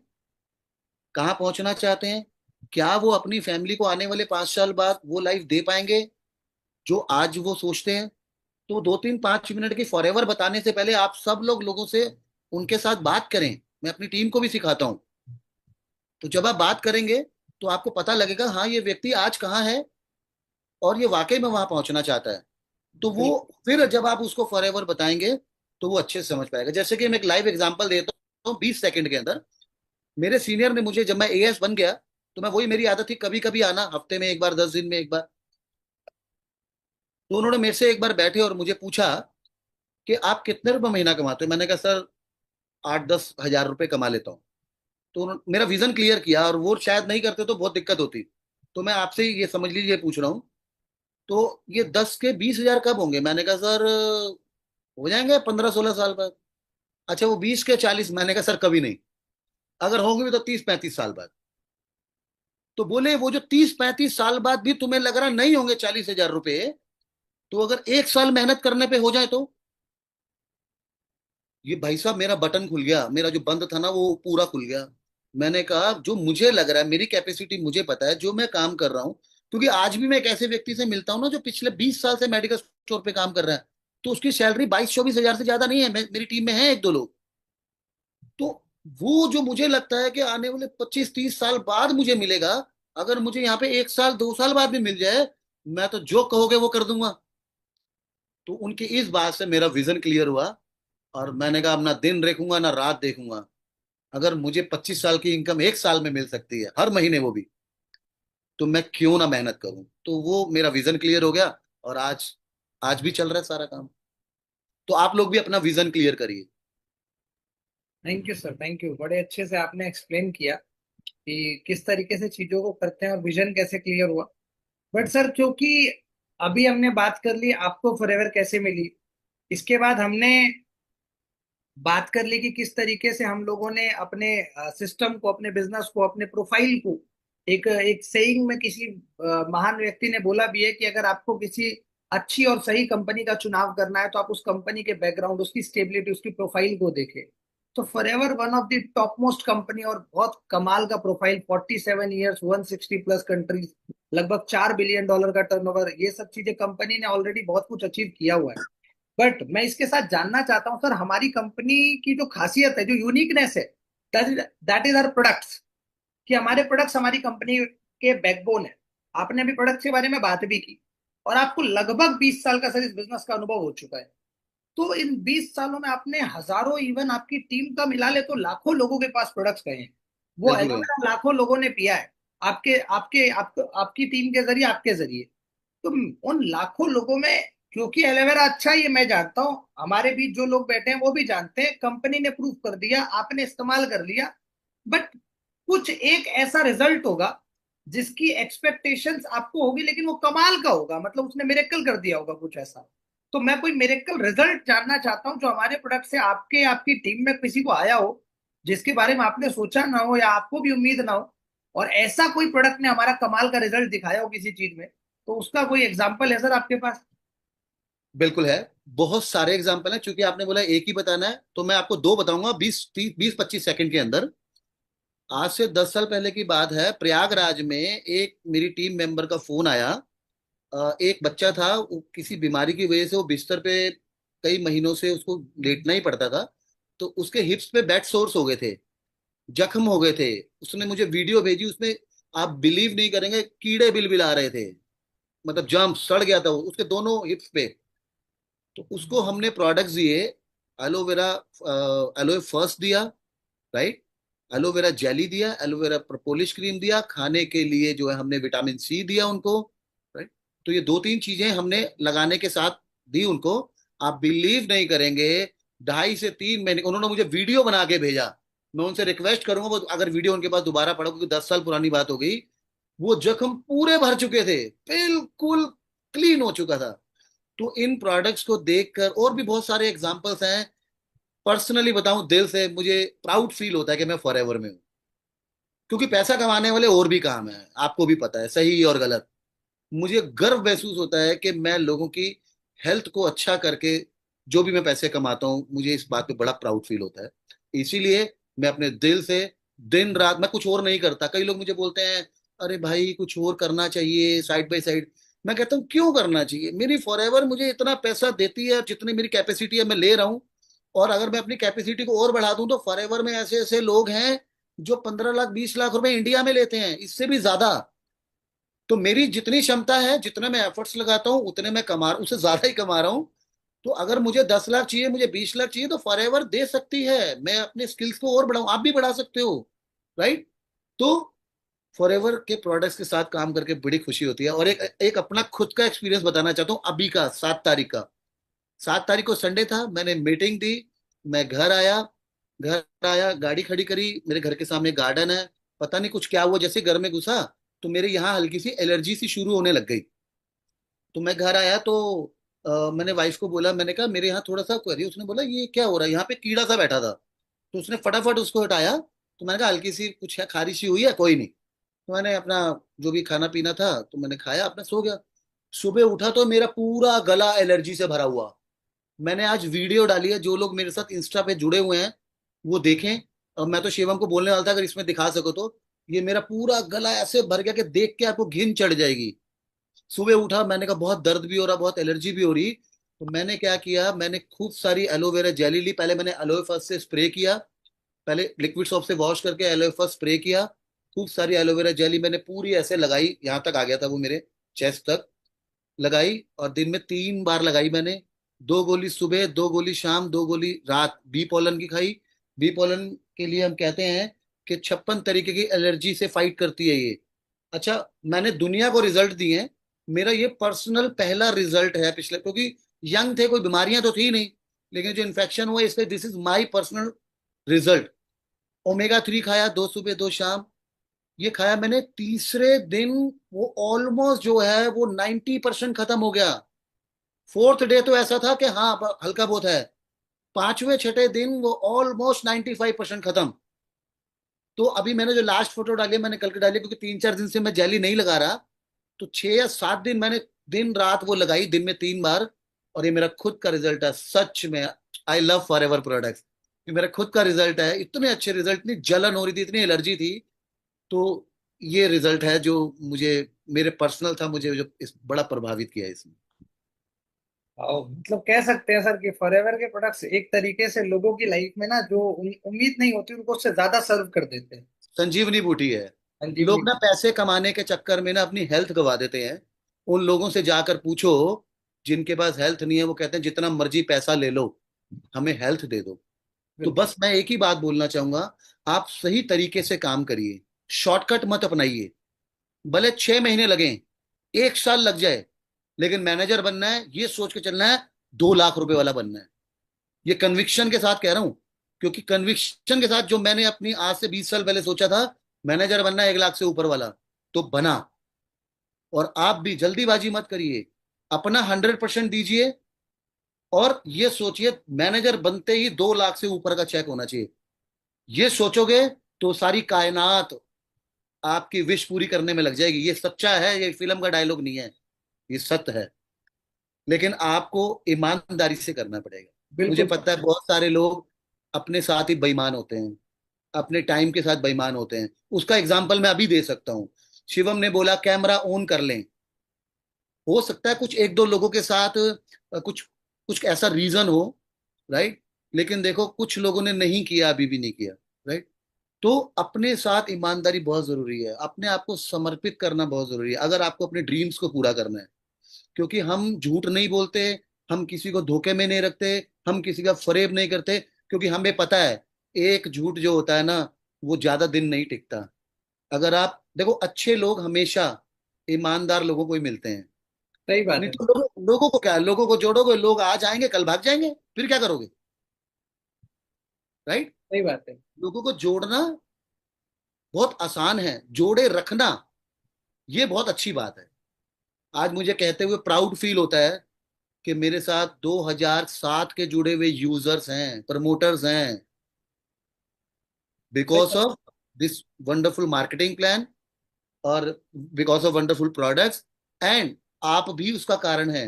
कहाँ पहुंचना चाहते हैं, क्या वो अपनी फैमिली को आने वाले 5 साल बाद वो लाइफ दे पाएंगे जो आज वो सोचते हैं। तो 2-3-5 मिनट की फॉरएवर बताने से पहले आप सब लोगों से उनके साथ बात करें। मैं अपनी टीम को भी सिखाता हूँ। तो जब आप बात करेंगे तो आपको पता लगेगा, हाँ ये व्यक्ति आज कहाँ है और ये वाकई में वहां पहुंचना चाहता है। तो वो, बिल्कुल। फिर जब आप उसको फॉरएवर बताएंगे तो वो अच्छे से समझ पाएगा। जैसे कि मैं एक लाइव एग्जांपल देता हूँ 20 सेकंड के अंदर। मेरे सीनियर ने मुझे, जब मैं एएस बन गया, तो मैं, वही मेरी आदत थी कभी कभी आना, हफ्ते में एक बार, 10 दिन में एक बार। तो उन्होंने मेरे से एक बार बैठे और मुझे पूछा कि आप कितने रुपए महीना कमाते हो। मैंने कहा सर 8-10 हज़ार रुपए कमा लेता हूँ। तो मेरा विजन क्लियर किया, और वो शायद नहीं करते तो बहुत दिक्कत होती। तो मैं आपसे ये समझ लीजिए पूछ रहा हूँ, तो ये 10 के 20 हज़ार कब होंगे। मैंने कहा सर हो जाएंगे 15-16 साल बाद। अच्छा वो 20 के 40। मैंने कहा सर कभी नहीं, अगर होंगे भी तो 30-35 साल बाद। तो बोले वो जो 30-35 साल बाद भी तुम्हें लग रहा नहीं होंगे 40 हज़ार रुपए, तो अगर 1 साल मेहनत करने पे हो जाए तो। ये भाई साहब मेरा बटन खुल गया, मेरा जो बंद था ना वो पूरा खुल गया। मैंने कहा जो मुझे लग रहा है, मेरी कैपेसिटी मुझे पता है, जो मैं काम कर रहा हूँ। क्योंकि आज भी मैं एक ऐसे व्यक्ति से मिलता हूँ ना जो पिछले 20 साल से मेडिकल स्टोर पे काम कर रहा है, तो उसकी सैलरी 22-24 हज़ार से ज्यादा नहीं है। मेरी टीम में है एक दो लोग। तो वो जो मुझे लगता है कि आने वाले 25-30 साल बाद मुझे मिलेगा, अगर मुझे यहाँ पे 1 साल 2 साल बाद भी मिल जाए, मैं तो जो कहोगे वो कर दूंगा। तो उनकी इस बात से मेरा विजन क्लियर हुआ, और मैंने कहा अब ना दिन देखूंगा ना रात देखूंगा। अगर मुझे 25 साल की इनकम 1 साल में मिल सकती है, हर महीने वो भी, तो मैं क्यों ना मेहनत करूं। तो वो मेरा विजन क्लियर हो गया, और आज आज भी चल रहा है सारा काम। तो आप लोग भी अपना विजन क्लियर करिए। Thank you sir, thank you. बड़े अच्छे से आपने एक्सप्लेन किया कि किस तरीके से चीजों को करते हैं और विजन कैसे क्लियर हुआ। बट सर, क्योंकि अभी हमने बात कर ली आपको फॉरएवर कैसे मिली, इसके बाद हमने बात कर ली कि किस तरीके से हम लोगों ने अपने सिस्टम को, अपने बिजनेस को, अपने प्रोफाइल को, एक एक सेइंग में किसी महान व्यक्ति ने बोला भी है कि अगर आपको किसी अच्छी और सही कंपनी का चुनाव करना है तो आप उस कंपनी के बैकग्राउंड, उसकी स्टेबिलिटी, उसकी प्रोफाइल को देखें। तो forever one of the top most company, और बहुत कमाल का प्रोफाइल, 47 ईयर्स, 160+ कंट्रीज, लगभग $4 बिलियन का टर्नओवर, ये सब चीजें कंपनी ने ऑलरेडी बहुत कुछ अचीव किया हुआ है। बट मैं इसके साथ जानना चाहता हूँ सर, हमारी कंपनी की जो खासियत है, जो यूनिकनेस है, दैट इज आवर प्रोडक्ट्स। कि हमारे प्रोडक्ट्स हमारी कंपनी के बैकबोन है। आपने अभी प्रोडक्ट्स के बारे में बात भी की, और आपको लगभग 20 साल का सर इस बिजनेस का अनुभव हो चुका है। तो इन 20 सालों में आपने हजारों, इवन आपकी टीम का मिला ले तो लाखों लोगों के पास प्रोडक्ट्स गए हैं। वो बिल्कुल है। एलोवेरा लाखों लोगों ने पिया है, आपके आपके आपकी टीम के जरिए, आपके जरिए। तो उन लाखों लोगों में, क्योंकि एलोवेरा अच्छा है ये मैं जानता हूँ, हमारे बीच जो लोग बैठे हैं वो भी जानते हैं, कंपनी ने प्रूव कर दिया, आपने इस्तेमाल कर लिया। बट कुछ एक ऐसा रिजल्ट होगा जिसकी एक्सपेक्टेशंस आपको होगी, लेकिन वो कमाल का होगा, मतलब उसने मिरेकल कर दिया होगा कुछ ऐसा। तो मैं कोई मिरेकल रिजल्ट जानना चाहता हूँ जो हमारे प्रोडक्ट से आपके, आपकी टीम में किसी को आया हो, जिसके बारे में आपने सोचा ना हो या आपको भी उम्मीद ना हो, और ऐसा कोई प्रोडक्ट ने हमारा कमाल का रिजल्ट दिखाया हो किसी चीज में, तो उसका कोई एग्जाम्पल है सर आपके पास? बिल्कुल है। बहुत सारे एग्जाम्पल हैं, क्योंकि आपने बोला एक ही बताना है, तो मैं आपको दो बताऊंगा 20-25 सेकंड के अंदर। आज से 10 साल पहले की बात है, प्रयागराज में एक मेरी टीम मेंबर का फोन आया। एक बच्चा था, किसी बीमारी की वजह से वो बिस्तर पे कई महीनों से उसको लेटना ही पड़ता था। तो उसके हिप्स पे बेड सोर्स हो गए थे, जख्म हो गए थे। उसने मुझे वीडियो भेजी, उसमें आप बिलीव नहीं करेंगे, कीड़े बिलबिला रहे थे, मतलब जम सड़ गया था वो उसके दोनों हिप्स पे। तो उसको हमने प्रोडक्ट्स दिए, एलोवेरा, एलोए फर्स्ट दिया, राइट, एलोवेरा जेली दिया, एलोवेरा प्रोपोलिश क्रीम दिया, खाने के लिए जो है हमने विटामिन सी दिया उनको, राइट। तो ये दो तीन चीजें हमने लगाने के साथ दी उनको। आप बिलीव नहीं करेंगे, 2.5 से 3 महीने उन्होंने मुझे वीडियो बना के भेजा। मैं उनसे रिक्वेस्ट करूंगा वो अगर वीडियो उनके पास दोबारा पड़ा, क्योंकि 10 साल पुरानी बात हो गई। वो जख्म पूरे भर चुके थे, बिल्कुल क्लीन हो चुका था। तो इन प्रोडक्ट्स को देखकर और भी बहुत सारे एग्जांपल्स हैं। पर्सनली बताऊं, दिल से मुझे प्राउड फील होता है कि मैं फॉरएवर में हूं, क्योंकि पैसा कमाने वाले और भी काम है, आपको भी पता है सही और गलत। मुझे गर्व महसूस होता है कि मैं लोगों की हेल्थ को अच्छा करके जो भी मैं पैसे कमाता हूं, मुझे इस बात पे बड़ा प्राउड फील होता है। इसीलिए मैं अपने दिल से दिन रात मैं कुछ और नहीं करता। कई लोग मुझे बोलते हैं अरे भाई कुछ और करना चाहिए साइड बाय साइड। मैं कहता हूँ क्यों करना चाहिए, मेरी फॉरएवर मुझे इतना पैसा देती है, जितनी मेरी कैपेसिटी है मैं ले रहा हूँ। और अगर मैं अपनी कैपेसिटी को और बढ़ा दूं तो फॉरएवर में ऐसे ऐसे लोग हैं जो 15 लाख 20 लाख रुपए इंडिया में लेते हैं, इससे भी ज्यादा। तो मेरी जितनी क्षमता है, जितना मैं एफर्ट्स लगाता हूँ उतने मैं कमा, उससे ज्यादा ही कमा रहा हूँ। तो अगर मुझे 10 लाख चाहिए, मुझे 20 लाख चाहिए, तो फॉरएवर दे सकती है। मैं अपने स्किल्स को और बढ़ाऊं, आप भी बढ़ा सकते हो, राइट। तो फॉरएवर के प्रोडक्ट्स के साथ काम करके बड़ी खुशी होती है। और एक एक अपना खुद का एक्सपीरियंस बताना चाहता हूँ अभी का, 7 तारीख का। 7 तारीख को संडे था, मैंने मीटिंग दी, मैं घर आया, गाड़ी खड़ी करी, मेरे घर के सामने गार्डन है। पता नहीं कुछ क्या हुआ, जैसे घर में घुसा तो मेरे यहाँ हल्की सी एलर्जी सी शुरू होने लग गई। तो मैं घर आया तो मैंने वाइफ को बोला, मैंने कहा मेरे यहाँ थोड़ा सा क्वेरी। उसने बोला ये क्या हो रहा है, यहाँ पे कीड़ा सा बैठा था। तो उसने फटाफट उसको हटाया। तो मैंने कहा हल्की सी कुछ है, खारिश सी हुई है, कोई नहीं। तो मैंने अपना जो भी खाना पीना था तो मैंने खाया, अपना सो गया। सुबह उठा तो मेरा पूरा गला एलर्जी से भरा हुआ। मैंने आज वीडियो डाली है, जो लोग मेरे साथ इंस्टा पे जुड़े हुए हैं वो देखें। और मैं तो शिवम को बोलने वाला था अगर इसमें दिखा सको तो। ये मेरा पूरा गला ऐसे भर गया कि देख के आपको घिन चढ़ जाएगी। सुबह उठा, मैंने कहा बहुत दर्द भी हो रहा, बहुत एलर्जी भी हो रही। तो मैंने क्या किया, मैंने खूब सारी एलोवेरा जेली ली। पहले मैंने एलोए फर्स्ट से स्प्रे किया, पहले लिक्विड सोप से वॉश करके एलोए फर्स्ट स्प्रे किया। खूब सारी एलोवेरा जेली मैंने पूरी ऐसे लगाई, यहाँ तक आ गया था वो मेरे चेस्ट तक लगाई। और दिन में 3 बार लगाई मैंने। 2 गोली सुबह, 2 गोली शाम, 2 गोली रात बी पोलन की खाई। बी पोलन के लिए हम कहते हैं कि 56 तरीके की एलर्जी से फाइट करती है ये। अच्छा, मैंने दुनिया को रिजल्ट दिए हैं, मेरा ये पर्सनल पहला रिजल्ट है पिछले, क्योंकि यंग थे, कोई बीमारियां तो थी नहीं, लेकिन जो इन्फेक्शन हुआ इसलिए this is my personal result. Omega 3 खाया, 2 सुबह 2 शाम। ये खाया मैंने, तीसरे दिन वो ऑलमोस्ट जो है वो 90% खत्म हो गया। फोर्थ डे तो ऐसा था कि हाँ हल्का बहुत है। पांचवें छठे दिन वो ऑलमोस्ट 95% खत्म। तो अभी मैंने जो लास्ट फोटो डाली है, मैंने कल की डाली है, क्योंकि 3 4 दिन से मैं जेली नहीं लगा रहा। तो 6 या 7 दिन मैंने दिन रात वो लगाई, दिन में 3 बार। और ये मेरा खुद का रिजल्ट है, सच में। I love for ever products. ये मेरा खुद का रिजल्ट है, इतने अच्छे रिजल्ट, इतनी जलन हो रही थी, इतनी एलर्जी थी। तो ये रिजल्ट है जो मुझे, मेरे पर्सनल था, मुझे जो इस बड़ा प्रभावित किया इसने। मतलब कह सकते हैं सर कि फॉरएवर के प्रोडक्ट्स एक तरीके से लोगों की लाइफ में ना जो उम्मीद नहीं होती उनको उससे ज्यादा सर्व कर देते हैं। संजीवनी बूटी है। संजीवनी। लोग ना पैसे कमाने के चक्कर में ना अपनी हेल्थ गवा देते हैं। उन लोगों से जाकर पूछो जिनके पास हेल्थ नहीं है, वो कहते हैं जितना मर्जी पैसा ले लो, हमें हेल्थ दे दो। तो बिल्कुल। बस मैं एक ही बात बोलना चाहूंगा, आप सही तरीके से काम करिए, शॉर्टकट मत अपनाइए। भले 6 महीने लगे, 1 साल लग जाए, लेकिन मैनेजर बनना है ये सोच के चलना है, 2 लाख रुपए वाला बनना है। ये कन्विक्शन के साथ कह रहा हूं, क्योंकि कन्विक्शन के साथ जो मैंने अपनी आज से 20 साल पहले सोचा था, मैनेजर बनना है 1 लाख से ऊपर वाला, तो बना। और आप भी जल्दीबाजी मत करिए, अपना 100% दीजिए। और ये सोचिए मैनेजर बनते ही 2 लाख से ऊपर का चेक होना चाहिए। ये सोचोगे तो सारी कायनात आपकी विश पूरी करने में लग जाएगी। ये सच्चा है, ये फिल्म का डायलॉग नहीं है, ये सत्य है। लेकिन आपको ईमानदारी से करना पड़ेगा। मुझे बिल्कुल सर। पता है बहुत सारे लोग अपने साथ ही बेईमान होते हैं, अपने टाइम के साथ बेईमान होते हैं। उसका एग्जाम्पल मैं अभी दे सकता हूँ। शिवम ने बोला कैमरा ऑन कर लें, हो सकता है कुछ एक दो लोगों के साथ कुछ कुछ ऐसा रीजन हो, राइट। लेकिन देखो कुछ लोगों ने नहीं किया, अभी भी नहीं किया, राइट। तो अपने साथ ईमानदारी बहुत जरूरी है, अपने आप को समर्पित करना बहुत जरूरी है अगर आपको अपने ड्रीम्स को पूरा करना है। क्योंकि हम झूठ नहीं बोलते, हम किसी को धोखे में नहीं रखते, हम किसी का फरेब नहीं करते, क्योंकि हमें पता है एक झूठ जो होता है ना, वो ज्यादा दिन नहीं टिकता। अगर आप देखो, अच्छे लोग हमेशा ईमानदार लोगों को ही मिलते हैं। सही बात नहीं है। तो लोगों को क्या है, लोगों को जोड़ोगे, लोग आ जाएंगे, कल भाग जाएंगे, फिर क्या करोगे, राइट। सही बात है। लोगों को जोड़ना बहुत आसान है, जोड़े रखना ये बहुत अच्छी बात है। आज मुझे कहते हुए प्राउड फील होता है कि मेरे साथ 2007 के जुड़े हुए यूजर्स हैं, प्रमोटर्स हैं, सही बिकॉज बात of this wonderful marketing plan, और because of wonderful products. And आप भी उसका कारण है।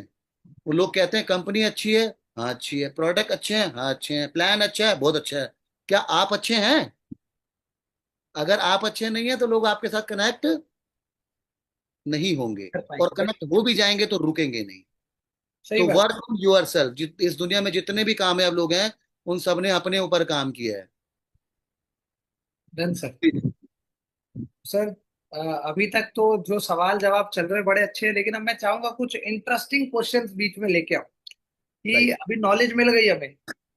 वो लोग कहते हैं कंपनी अच्छी है, हाँ अच्छी है, प्रोडक्ट अच्छे हैं, हाँ अच्छे हैं, प्लान अच्छा है, बहुत अच्छा है। क्या आप अच्छे हैं? अगर आप अच्छे नहीं है तो लोग आपके साथ कनेक्ट नहीं होंगे, कर और पाएंगे। कनेक्ट हो भी जाएंगे तो रुकेंगे नहीं। सही तो बात है। Work on yourself. इस दुनिया में जितने भी कामयाब लोग हैं, उन सब ने अपने ऊपर काम किया है। Done sir. सर, अभी तक तो जो सवाल जवाब चल रहे बड़े अच्छे हैं, लेकिन अब मैं चाहूंगा कुछ इंटरेस्टिंग क्वेश्चंस बीच में लेके आऊं। कि राइट। अभी नॉलेज मिल गई हमें,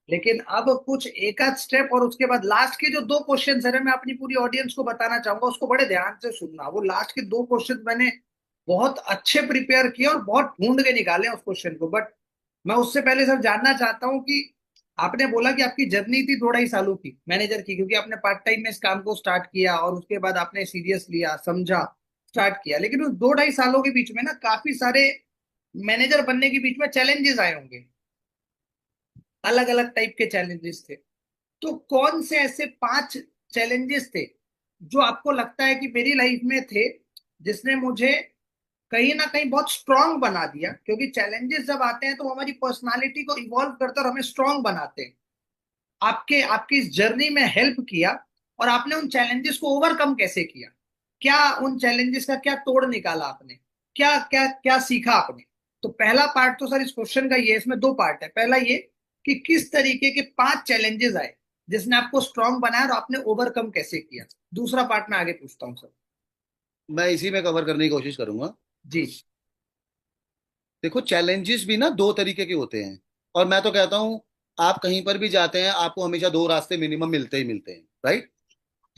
लेकिन अब कुछ एक आध स्टेप, और उसके बाद लास्ट के जो दो क्वेश्चन है मैं अपनी पूरी ऑडियंस को बताना चाहूंगा, उसको बड़े ध्यान से सुनना। वो लास्ट के दो क्वेश्चन मैंने बहुत अच्छे प्रिपेयर किए और बहुत ढूंढ के निकाले हैं उस क्वेश्चन को। बट मैं उससे पहले सर जानना चाहता हूँ कि आपने बोला कि आपकी जर्नी थी 2 ढाई सालों की मैनेजर की, क्योंकि आपने पार्ट टाइम में इस काम को स्टार्ट किया और उसके बाद आपने सीरियस लिया, समझा, स्टार्ट किया। लेकिन उस 2 ढाई सालों के बीच में ना काफी सारे मैनेजर बनने के बीच में चैलेंजेस आए होंगे, अलग अलग टाइप के चैलेंजेस थे। तो कौन से ऐसे 5 चैलेंजेस थे जो आपको लगता है कि मेरी लाइफ में थे, जिसने मुझे कहीं ना कहीं बहुत स्ट्रांग बना दिया? क्योंकि चैलेंजेस जब आते हैं तो वो हमारी पर्सनालिटी को इवॉल्व करते हैं और हमें स्ट्रांग बनाते हैं। आपके आपकी इस जर्नी में हेल्प किया, और आपने उन चैलेंजेस को ओवरकम कैसे किया? क्या उन चैलेंजेस का क्या तोड़ निकाला आपने? क्या क्या क्या सीखा आपने? तो पहला पार्ट तो सर इस क्वेश्चन का ये है, इसमें दो पार्ट है। पहला ये कि किस तरीके के 5 चैलेंजेस आए जिसने आपको स्ट्रांग बनाया और आपने ओवरकम कैसे किया। दूसरा पार्ट मैं आगे पूछता हूँ सर। मैं इसी में कवर करने की कोशिश करूंगा। जी। देखो, चैलेंजेस भी ना दो तरीके के होते हैं, और मैं तो कहता हूं आप कहीं पर भी जाते हैं, आपको हमेशा दो रास्ते मिनिमम मिलते ही मिलते हैं, राइट।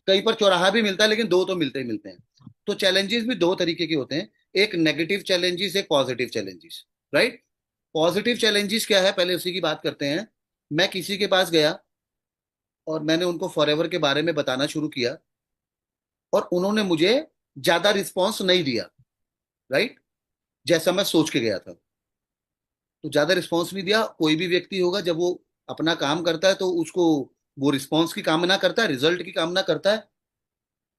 कहीं पर चौराहा भी मिलता है, लेकिन दो तो मिलते ही मिलते हैं। तो चैलेंजेस भी दो तरीके के होते हैं, एक नेगेटिव चैलेंजेस, एक positive challenges, right. Positive challenges क्या है, पहले उसी की बात करते हैं। मैं किसी के पास गया और मैंने उनको फॉरएवर के बारे में बताना शुरू किया, और उन्होंने मुझे ज्यादा रिस्पॉन्स नहीं दिया, राइट, जैसा मैं सोच के गया था। तो ज्यादा रिस्पॉन्स नहीं दिया। कोई भी व्यक्ति होगा, जब वो अपना काम करता है तो उसको वो रिस्पॉन्स की कामना करता है, रिजल्ट की कामना करता है।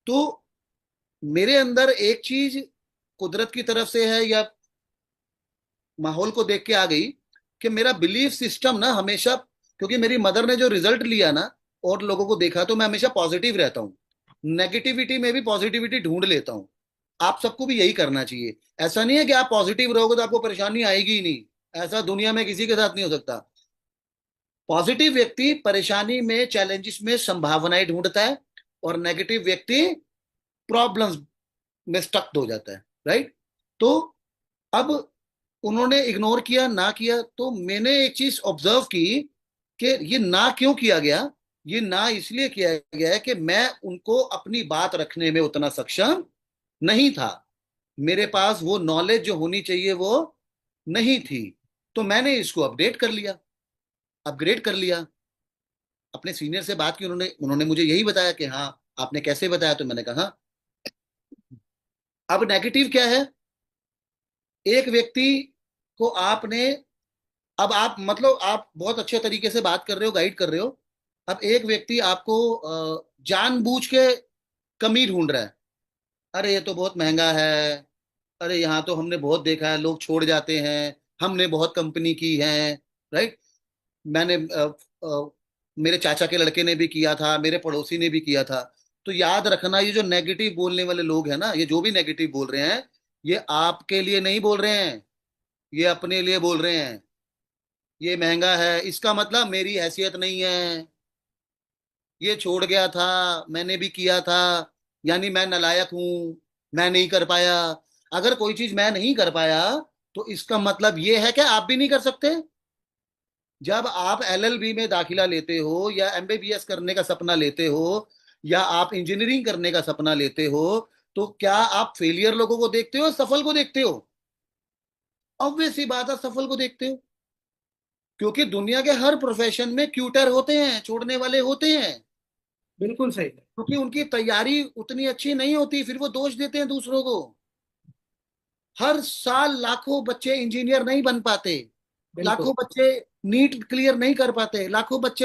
तो मेरे अंदर एक चीज कुदरत की तरफ से है, या माहौल को देख के आ गई, कि मेरा बिलीफ सिस्टम ना हमेशा, क्योंकि मेरी मदर ने जो रिजल्ट लिया ना और लोगों को देखा, तो मैं हमेशा पॉजिटिव रहता हूँ। नेगेटिविटी में भी पॉजिटिविटी ढूंढ लेता हूँ। आप सबको भी यही करना चाहिए। ऐसा नहीं है कि आप पॉजिटिव रहोगे तो आपको परेशानी आएगी ही नहीं, ऐसा दुनिया में किसी के साथ नहीं हो सकता। पॉजिटिव व्यक्ति परेशानी में, चैलेंजेस में संभावनाएं ढूंढता है, और नेगेटिव व्यक्ति प्रॉब्लम्स में स्टक हो जाता है, राइट। तो अब उन्होंने इग्नोर किया, ना किया, तो मैंने एक चीज ऑब्जर्व की कि ये ना क्यों किया गया। ये ना इसलिए किया गया है कि मैं उनको अपनी बात रखने में उतना सक्षम नहीं था। मेरे पास वो नॉलेज जो होनी चाहिए वो नहीं थी। तो मैंने इसको अपडेट कर लिया, अपग्रेड कर लिया। अपने सीनियर से बात की, उन्होंने उन्होंने मुझे यही बताया कि हाँ, आपने कैसे बताया? तो मैंने कहा हाँ। अब नेगेटिव क्या है, एक व्यक्ति को आपने, अब आप मतलब आप बहुत अच्छे तरीके से बात कर रहे हो, गाइड कर रहे हो। अब एक व्यक्ति आपको जानबूझ के कमी ढूंढ रहा है। अरे ये तो बहुत महंगा है, अरे यहाँ तो हमने बहुत देखा है लोग छोड़ जाते हैं, हमने बहुत कंपनी की है, राइट। मैंने मेरे चाचा के लड़के ने भी किया था, मेरे पड़ोसी ने भी किया था। तो याद रखना, ये जो नेगेटिव बोलने वाले लोग हैं ना, ये जो भी नेगेटिव बोल रहे हैं, ये आपके लिए नहीं बोल रहे हैं, ये अपने लिए बोल रहे हैं। ये महंगा है, इसका मतलब मेरी हैसियत नहीं है, ये छोड़ गया था, मैंने भी किया था, यानी मैं नालायक हूं, मैं नहीं कर पाया। अगर कोई चीज मैं नहीं कर पाया तो इसका मतलब ये है कि आप भी नहीं कर सकते। जब आप एलएलबी में दाखिला लेते हो या एमबीबीएस करने का सपना लेते हो या आप इंजीनियरिंग करने का सपना लेते हो, तो क्या आप फेलियर लोगों को देखते हो, सफल को देखते हो? ऑब्वियस सी बात है, सफल को देखते हो। क्योंकि दुनिया के हर प्रोफेशन में क्यूटर होते हैं, छोड़ने वाले होते हैं, बिल्कुल सही है। क्योंकि उनकी तैयारी उतनी अच्छी नहीं होती, फिर वो दोष देते हैं दूसरों को। हर साल लाखों बच्चे इंजीनियर नहीं बन पाते, बिल्कुल। लाखों बच्चे नीट क्लियर नहीं कर पाते, लाखों बच्चे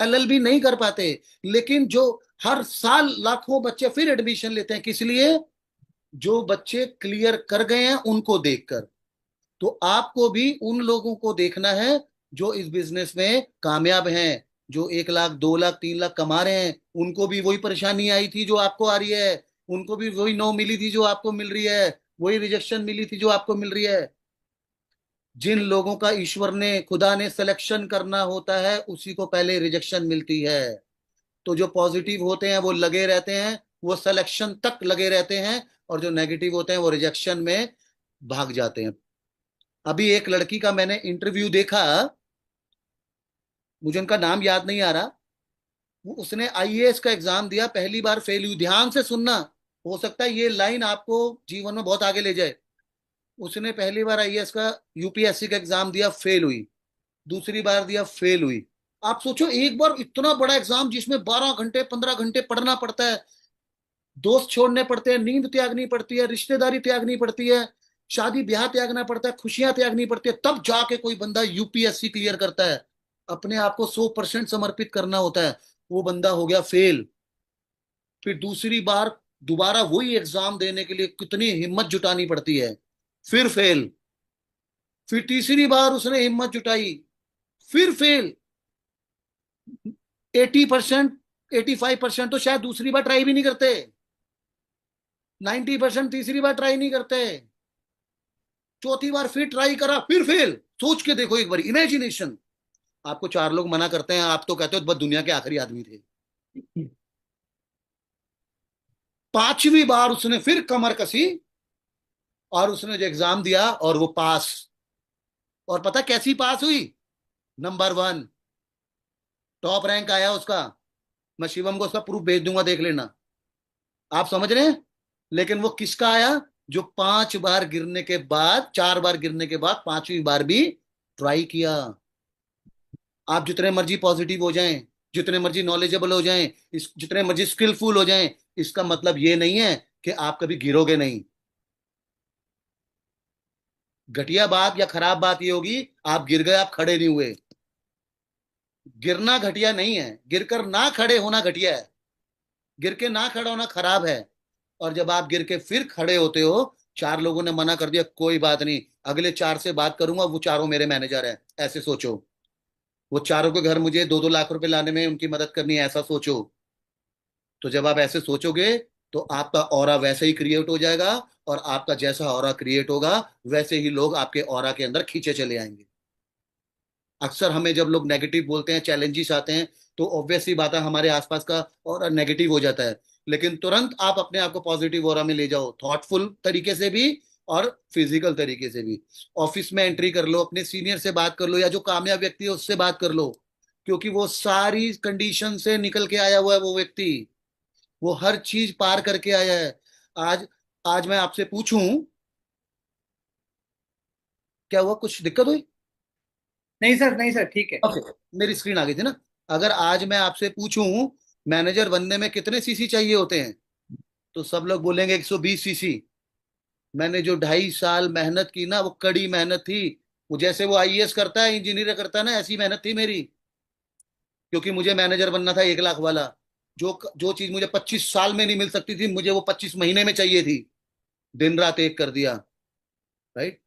एलएलबी नहीं कर पाते। लेकिन जो हर साल लाखों बच्चे फिर एडमिशन लेते हैं, किस लिए? जो बच्चे क्लियर कर गए हैं उनको देखकर। तो आपको भी उन लोगों को देखना है जो इस बिजनेस में कामयाब हैं, जो 1 लाख 2 लाख 3 लाख कमा रहे हैं। उनको भी वही परेशानी आई थी जो आपको आ रही है, उनको भी वही नो मिली थी जो आपको मिल रही है, वही रिजेक्शन मिली थी जो आपको मिल रही है। जिन लोगों का ईश्वर ने, खुदा ने सिलेक्शन करना होता है, उसी को पहले रिजेक्शन मिलती है। तो जो पॉजिटिव होते हैं वो लगे रहते हैं, वो सिलेक्शन तक लगे रहते हैं, और जो नेगेटिव होते हैं वो रिजेक्शन में भाग जाते हैं। अभी एक लड़की का मैंने इंटरव्यू देखा, मुझे उनका नाम याद नहीं आ रहा। वो उसने आईएएस का एग्जाम दिया, पहली बार फेल हुई। ध्यान से सुनना, हो सकता है ये लाइन आपको जीवन में बहुत आगे ले जाए। उसने पहली बार आईएएस का, यूपीएससी का एग्जाम दिया, फेल हुई। दूसरी बार दिया, फेल हुई। आप सोचो, एक बार इतना बड़ा एग्जाम जिसमें 12 घंटे 15 घंटे पढ़ना पड़ता है, दोस्त छोड़ने पड़ते हैं, नींद त्यागनी पड़ती है, रिश्तेदारी त्यागनी पड़ती है, शादी ब्याह त्यागना पड़ता है, खुशियां त्यागनी पड़ती है, तब जाके कोई बंदा यूपीएससी क्लियर करता है। अपने आप को 100% समर्पित करना होता है। वो बंदा हो गया फेल। फिर दूसरी बार दोबारा वही एग्जाम देने के लिए कितनी हिम्मत जुटानी पड़ती है, फिर फेल। फिर तीसरी बार उसने हिम्मत जुटाई, फिर फेल। 80%, 85% तो शायद दूसरी बार ट्राई भी नहीं करते, 90% तीसरी बार ट्राई नहीं करते। चौथी बार फिर ट्राई करा, फिर फेल। सोच के देखो एक बार, इमेजिनेशन। आपको 4 लोग मना करते हैं, आप तो कहते हो बस दुनिया के आखिरी आदमी थे। पांचवी बार उसने फिर कमर कसी, और उसने जो एग्जाम दिया और वो पास। और पता कैसी पास हुई? नंबर 1, टॉप रैंक आया उसका। मैं शिवम को उसका प्रूफ भेज दूंगा, देख लेना। आप समझ रहे हैं? लेकिन वो किसका आया? जो 5 बार गिरने के बाद, 4 बार गिरने के बाद, 5वीं बार भी ट्राई किया। आप जितने मर्जी पॉजिटिव हो जाएं, जितने मर्जी नॉलेजेबल हो जाएं, जितने मर्जी स्किलफुल हो जाएं, इसका मतलब ये नहीं है कि आप कभी गिरोगे नहीं। घटिया बात या खराब बात ये होगी, आप गिर गए, आप खड़े नहीं हुए। गिरना घटिया नहीं है, गिरकर ना खड़े होना घटिया है। गिर के ना खड़ा होना खराब है। और जब आप गिर के फिर खड़े होते हो, 4 लोगों ने मना कर दिया, कोई बात नहीं, अगले 4 से बात करूंगा, वो चारों मेरे मैनेजर हैं, ऐसे सोचो। वो चारों के घर मुझे 2-2 लाख रुपए लाने में उनकी मदद करनी है, ऐसा सोचो। तो जब आप ऐसे सोचोगे तो आपका ऑरा वैसे ही क्रिएट हो जाएगा, और आपका जैसा ऑरा क्रिएट होगा वैसे ही लोग आपके ऑरा के अंदर खींचे चले आएंगे। अक्सर हमें जब लोग नेगेटिव बोलते हैं, चैलेंजेस आते हैं, तो ऑब्वियस सी बात है हमारे आसपास का ऑरा नेगेटिव हो जाता है। लेकिन तुरंत आप अपने आप को पॉजिटिव ऑरा में ले जाओ, थॉटफुल तरीके से भी और फिजिकल तरीके से भी। ऑफिस में एंट्री कर लो, अपने सीनियर से बात कर लो, या जो कामयाब व्यक्ति है उससे बात कर लो। क्योंकि वो सारी कंडीशन से निकल के आया हुआ है वो व्यक्ति, वो हर चीज पार करके आया है। आज आज मैं आपसे पूछूं, क्या हुआ, कुछ दिक्कत हुई? नहीं सर, नहीं सर, ठीक है। ओके, मेरी स्क्रीन आ गई थी ना। अगर आज मैं आपसे पूछूं मैनेजर बनने में कितने सीसी चाहिए होते हैं, तो सब लोग बोलेंगे 120 सीसी। मैंने जो 2.5 साल मेहनत की ना, वो कड़ी मेहनत थी। वो जैसे वो आईएएस करता है, इंजीनियर करता है ना, ऐसी मेहनत थी मेरी। क्योंकि मुझे मैनेजर बनना था 1 लाख वाला। जो जो चीज मुझे 25 साल में नहीं मिल सकती थी, मुझे वो 25 महीने में चाहिए थी। दिन रात एक कर दिया, राइट।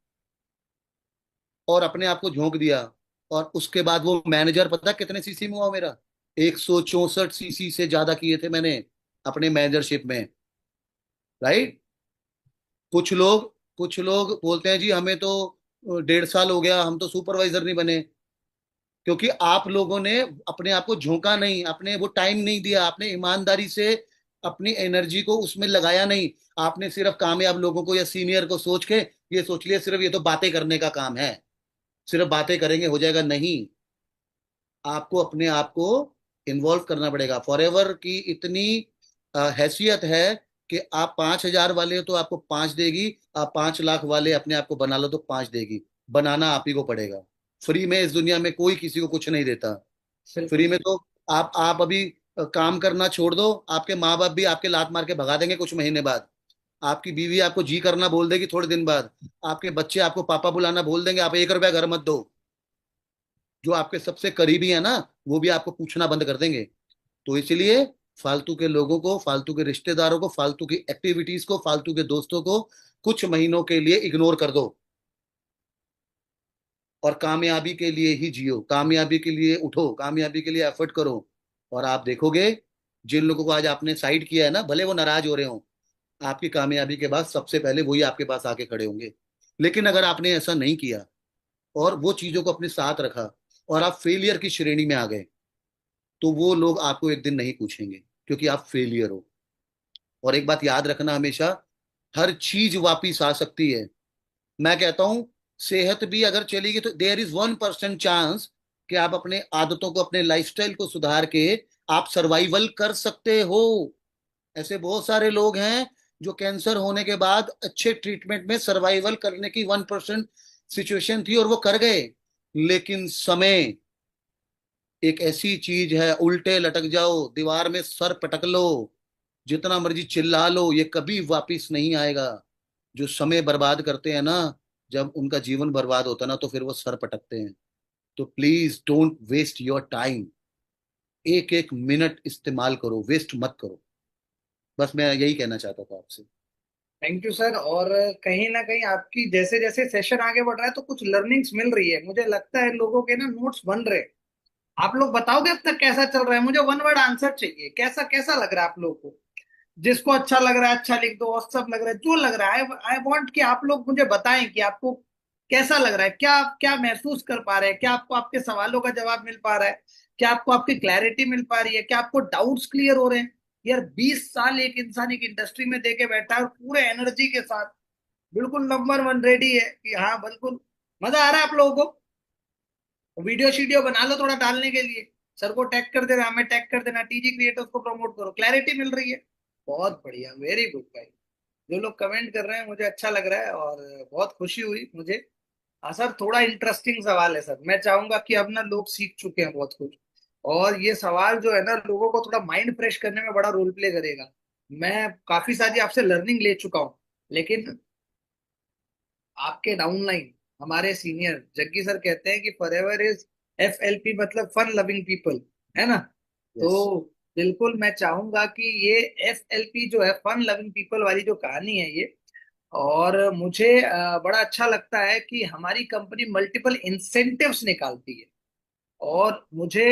और अपने आप को झोंक दिया। और उसके बाद वो मैनेजर, पता कितने सीसी में हुआ मेरा? 164 सीसी से ज्यादा किए थे मैंने अपने मैनेजरशिप में, राइट। कुछ लोग बोलते हैं जी हमें तो 1.5 साल हो गया, हम तो सुपरवाइजर नहीं बने। क्योंकि आप लोगों ने अपने आप को झोंका नहीं, आपने वो टाइम नहीं दिया, आपने ईमानदारी से अपनी एनर्जी को उसमें लगाया नहीं। आपने सिर्फ कामयाब लोगों को या सीनियर को सोच के ये सोच लिया सिर्फ ये तो बातें करने का काम है, सिर्फ बातें करेंगे हो जाएगा, नहीं। आपको अपने आप को इन्वॉल्व करना पड़ेगा। फॉरएवर की इतनी हैसियत है कि आप 5,000 वाले हो तो आपको 5 देगी, आप 5 लाख वाले अपने आप को बना लो तो 5 देगी। बनाना आप ही को पड़ेगा। फ्री में इस दुनिया में कोई किसी को कुछ नहीं देता। फ्री बिल्कुल। में तो आप अभी काम करना छोड़ दो, आपके माँ बाप भी आपके लात मार के भगा देंगे कुछ महीने बाद। आपकी बीवी आपको जी करना बोल देगी थोड़े दिन बाद। आपके बच्चे आपको पापा बुलाना बोल देंगे, आप 1 रुपया घर मत दो। जो आपके सबसे करीबी है ना, वो भी आपको पूछना बंद कर देंगे। तो इसलिए फालतू के लोगों को, फालतू के रिश्तेदारों को, फालतू की एक्टिविटीज को, फालतू के दोस्तों को कुछ महीनों के लिए इग्नोर कर दो और कामयाबी के लिए ही जियो, कामयाबी के लिए उठो, कामयाबी के लिए एफर्ट करो। और आप देखोगे जिन लोगों को आज आपने साइड किया है ना, भले वो नाराज हो रहे हो, आपकी कामयाबी के बाद सबसे पहले वही आपके पास आके खड़े होंगे। लेकिन अगर आपने ऐसा नहीं किया और वो चीजों को अपने साथ रखा और आप फेलियर की श्रेणी में आ गए, तो वो लोग आपको एक दिन नहीं पूछेंगे, क्योंकि आप फेलियर हो। और एक बात याद रखना हमेशा, हर चीज वापिस आ सकती है। मैं कहता हूं सेहत भी अगर चलेगी तो देयर इज 1% चांस कि आप अपने आदतों को, अपने लाइफस्टाइल को सुधार के आप सर्वाइवल कर सकते हो। ऐसे बहुत सारे लोग हैं जो कैंसर होने के बाद अच्छे ट्रीटमेंट में सर्वाइवल करने की 1% सिचुएशन थी और वो कर गए। लेकिन समय एक ऐसी चीज है, उल्टे लटक जाओ, दीवार में सर पटक लो, जितना मर्जी चिल्ला लो, ये कभी वापिस नहीं आएगा। जो समय बर्बाद करते हैं ना, जब उनका जीवन बर्बाद होता है ना, तो फिर वो सर पटकते हैं। तो please don't waste your time. एक एक मिनट इस्तेमाल करो, वेस्ट मत करो। बस मैं यही कहना चाहता था आपसे। Thank you sir. और कहीं ना कहीं आपकी जैसे जैसे सेशन आगे बढ़ रहा है तो कुछ लर्निंग्स मिल रही है, मुझे लगता है लोगों के ना नोट्स बन रहे हैं। आप लोग बताओगे अब तक कैसा चल रहा है? मुझे वन वर्ड आंसर चाहिए, कैसा कैसा लग रहा है आप लोगों को? जिसको अच्छा लग रहा है अच्छा लिख दो, और सब लग रहा है जो लग रहा है। आई वांट कि आप लोग मुझे बताएं कि आपको कैसा लग रहा है, क्या क्या महसूस कर पा रहे हैं, क्या आपको आपके सवालों का जवाब मिल पा रहा है, क्या आपको आपकी क्लैरिटी मिल पा रही है, क्या आपको डाउट्स क्लियर हो रहे हैं? यार 20 साल एक इंसान एक इंडस्ट्री में दे के बैठा है और पूरे एनर्जी के साथ बिल्कुल नंबर वन रेडी है कि हाँ बिल्कुल मजा आ रहा है आप लोगों को। वीडियो शीडियो बना लो थोड़ा डालने के लिए, सर को टैग कर देना, हमें टैग कर देना, टीजी क्रिएटर्स को प्रमोट करो, क्लैरिटी मिल रही है। बहुत बढ़िया, वेरी गुड भाई। जो लोग कमेंट कर रहे हैं मुझे अच्छा लग रहा है और बहुत खुशी हुई मुझे। हाँ सर, थोड़ा इंटरेस्टिंग सवाल है सर। मैं चाहूंगा कि अब ना लोग सीख चुके हैं बहुत कुछ, और ये सवाल जो है ना लोगों को थोड़ा माइंड फ्रेश करने में बड़ा रोल प्ले करेगा। मैं काफी सारी आपसे लर्निंग ले चुका हूँ, लेकिन आपके डाउनलाइन हमारे सीनियर जग्गी सर कहते हैं कि फॉरएवर इज FLP, मतलब फन लविंग पीपल, है ना? तो यस। बिल्कुल मैं चाहूंगा कि ये FLP जो है, फन लविंग पीपल वाली जो कहानी है ये, और मुझे बड़ा अच्छा लगता है कि हमारी कंपनी मल्टीपल इंसेंटिव्स निकालती है। और मुझे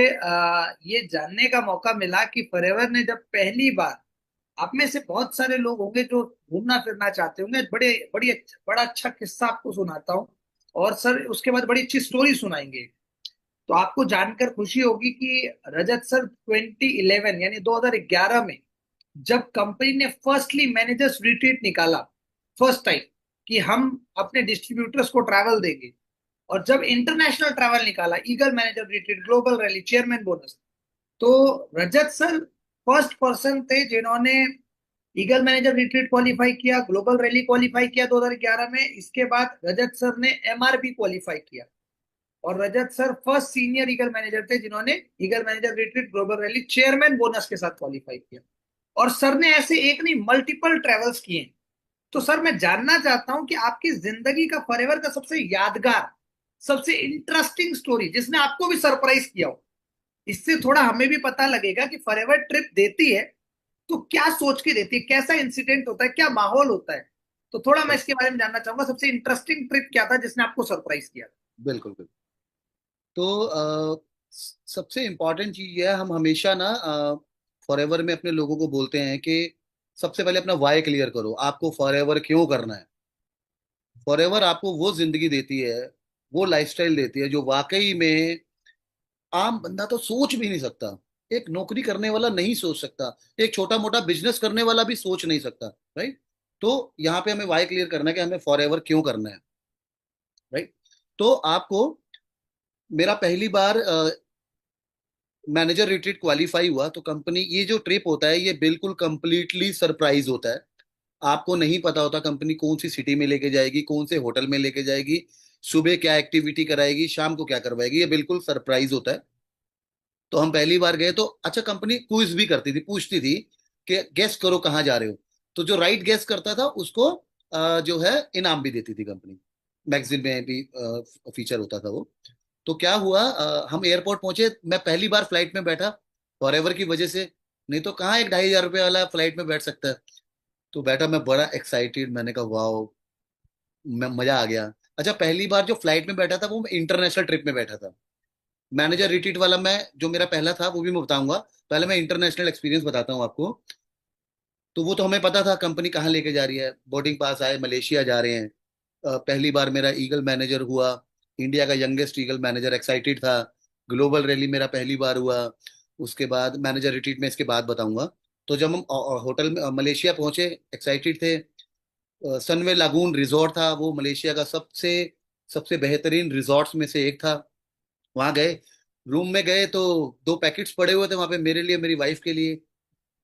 ये जानने का मौका मिला कि फॉरएवर ने जब पहली बार, आप में से बहुत सारे लोग होंगे जो घूमना फिरना चाहते होंगे, बड़ा अच्छा किस्सा आपको सुनाता हूँ, और सर उसके बाद बड़ी अच्छी स्टोरी सुनाएंगे। तो आपको जानकर खुशी होगी कि रजत सर 2011 यानी 2011 में जब कंपनी ने फर्स्टली मैनेजर्स रिट्रीट निकाला, फर्स्ट टाइम, कि हम अपने डिस्ट्रीब्यूटर्स को ट्रैवल देंगे, और जब इंटरनेशनल ट्रैवल निकाला, eagle manager retreat, global rally, chairman bonus, तो रजत सर फर्स्ट पर्सन थे जिन्होंने ईगल मैनेजर रिट्रीट क्वालिफाई किया, ग्लोबल रैली क्वालिफाई किया 2011 में। इसके बाद रजत सर ने MRP क्वालिफाई किया, और Rajat sir first senior eagle manager थे जिन्होंने eagle manager retreat, global rally, chairman bonus के साथ क्वालिफाई किया। और सर ने ऐसे एक नहीं मल्टीपल ट्रेवल्स किए। तो सर मैं जानना चाहता हूं कि आपकी जिंदगी का, फॉरएवर का सबसे यादगार, सबसे इंटरेस्टिंग स्टोरी जिसने आपको भी सरप्राइज किया हो। इससे थोड़ा हमें भी पता लगेगा कि फॉरएवर ट्रिप देती है तो क्या सोच के देती है, कैसा इंसिडेंट होता है, क्या माहौल होता है। तो थोड़ा मैं यस। इसके बारे में जानना चाहूंगा, सबसे इंटरेस्टिंग ट्रिप क्या था जिसने आपको सरप्राइज किया? बिल्कुल बिल्कुल। तो सबसे इम्पोर्टेंट चीज ये है, हम हमेशा ना फॉरएवर में अपने लोगों को बोलते हैं कि सबसे पहले अपना वाई क्लियर करो, आपको फॉरएवर क्यों करना है। फॉरएवर आपको वो जिंदगी देती है, वो लाइफस्टाइल देती है जो वाकई में आम बंदा तो सोच भी नहीं सकता। एक नौकरी करने वाला नहीं सोच सकता, एक छोटा मोटा बिजनेस करने वाला भी सोच नहीं सकता। राइट। तो यहाँ पे हमें वाई क्लियर करना है कि हमें फॉरएवर क्यों करना है। राइट। तो आपको, मेरा पहली बार मैनेजर रिट्रीट क्वालिफाई हुआ तो कंपनी, ये जो ट्रिप होता है ये बिल्कुल कंप्लीटली सरप्राइज होता है। आपको नहीं पता होता कंपनी कौन सी सिटी में लेके जाएगी, कौन से होटल में लेके जाएगी, सुबह क्या एक्टिविटी कराएगी, शाम को क्या करवाएगी, ये बिल्कुल सरप्राइज होता है। तो हम पहली बार गए तो अच्छा, कंपनी क्विज भी करती थी, पूछती थी कि गेस करो कहाँ जा रहे हो। तो जो राइट गेस करता था उसको जो है इनाम भी देती थी कंपनी। मैगजीन में भी फीचर होता था वो। तो क्या हुआ, हम एयरपोर्ट पहुंचे, मैं पहली बार फ्लाइट में बैठा फॉरएवर की वजह से। नहीं तो कहाँ 1-2,500 रुपये वाला फ्लाइट में बैठ सकता है। तो बैठा, मैं बड़ा एक्साइटेड, मैंने कहा वाओ, मैं मजा आ गया। अच्छा, पहली बार जो फ्लाइट में बैठा था वो इंटरनेशनल ट्रिप में बैठा था। मैनेजर रिट्रीट वाला मैं, जो मेरा पहला था वो भी मैं बताऊंगा। पहले मैं इंटरनेशनल एक्सपीरियंस बताता हूँ आपको। तो वो तो हमें पता था कंपनी कहाँ लेके जा रही है, बोर्डिंग पास आए, मलेशिया जा रहे हैं। पहली बार मेरा ईगल मैनेजर हुआ, इंडिया का यंगेस्ट ईगल मैनेजर, एक्साइटेड था। ग्लोबल रैली मेरा पहली बार हुआ। उसके बाद मैनेजर रिट्रीट में, इसके बाद बताऊंगा। तो जब हम होटल में मलेशिया पहुंचे, एक्साइटेड थे। सनवे लागून रिजॉर्ट था, वो मलेशिया का सबसे सबसे बेहतरीन रिजॉर्ट्स में से एक था। वहां गए, रूम में गए तो दो पैकेट्स पड़े हुए थे वहां पे, मेरे लिए, मेरी वाइफ के लिए।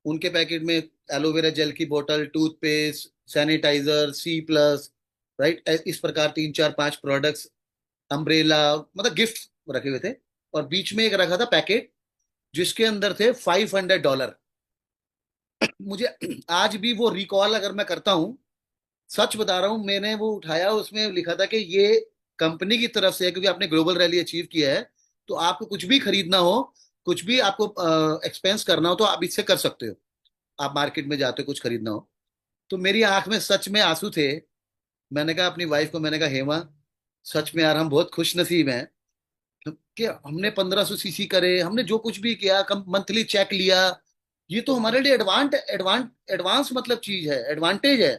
उनके पैकेट में एलोवेरा जेल की बोतल, टूथपेस्ट, सैनिटाइजर, C+, राइट, इस प्रकार 3-4-5 प्रोडक्ट्स, अम्ब्रेला, मतलब गिफ्ट रखे हुए थे। और बीच में एक रखा था पैकेट जिसके अंदर थे $500। मुझे आज भी वो रिकॉल अगर मैं करता हूँ, सच बता रहा हूँ, मैंने वो उठाया, उसमें लिखा था कि ये कंपनी की तरफ से है, क्योंकि आपने ग्लोबल रैली अचीव किया है। तो आपको कुछ भी खरीदना हो, कुछ भी आपको एक्सपेंस करना हो तो आप इससे कर सकते हो। आप मार्केट में जाते हो, कुछ खरीदना हो। तो मेरी आंख में सच में आंसू थे। मैंने कहा अपनी वाइफ को, मैंने कहा हेमा, सच में यार हम बहुत खुश नसीब हैं कि हमने 1500 सीसी करे, हमने जो कुछ भी किया, कम मंथली चेक लिया। ये तो हमारे लिए एडवांट एडवांट एडवांस मतलब चीज है, एडवांटेज है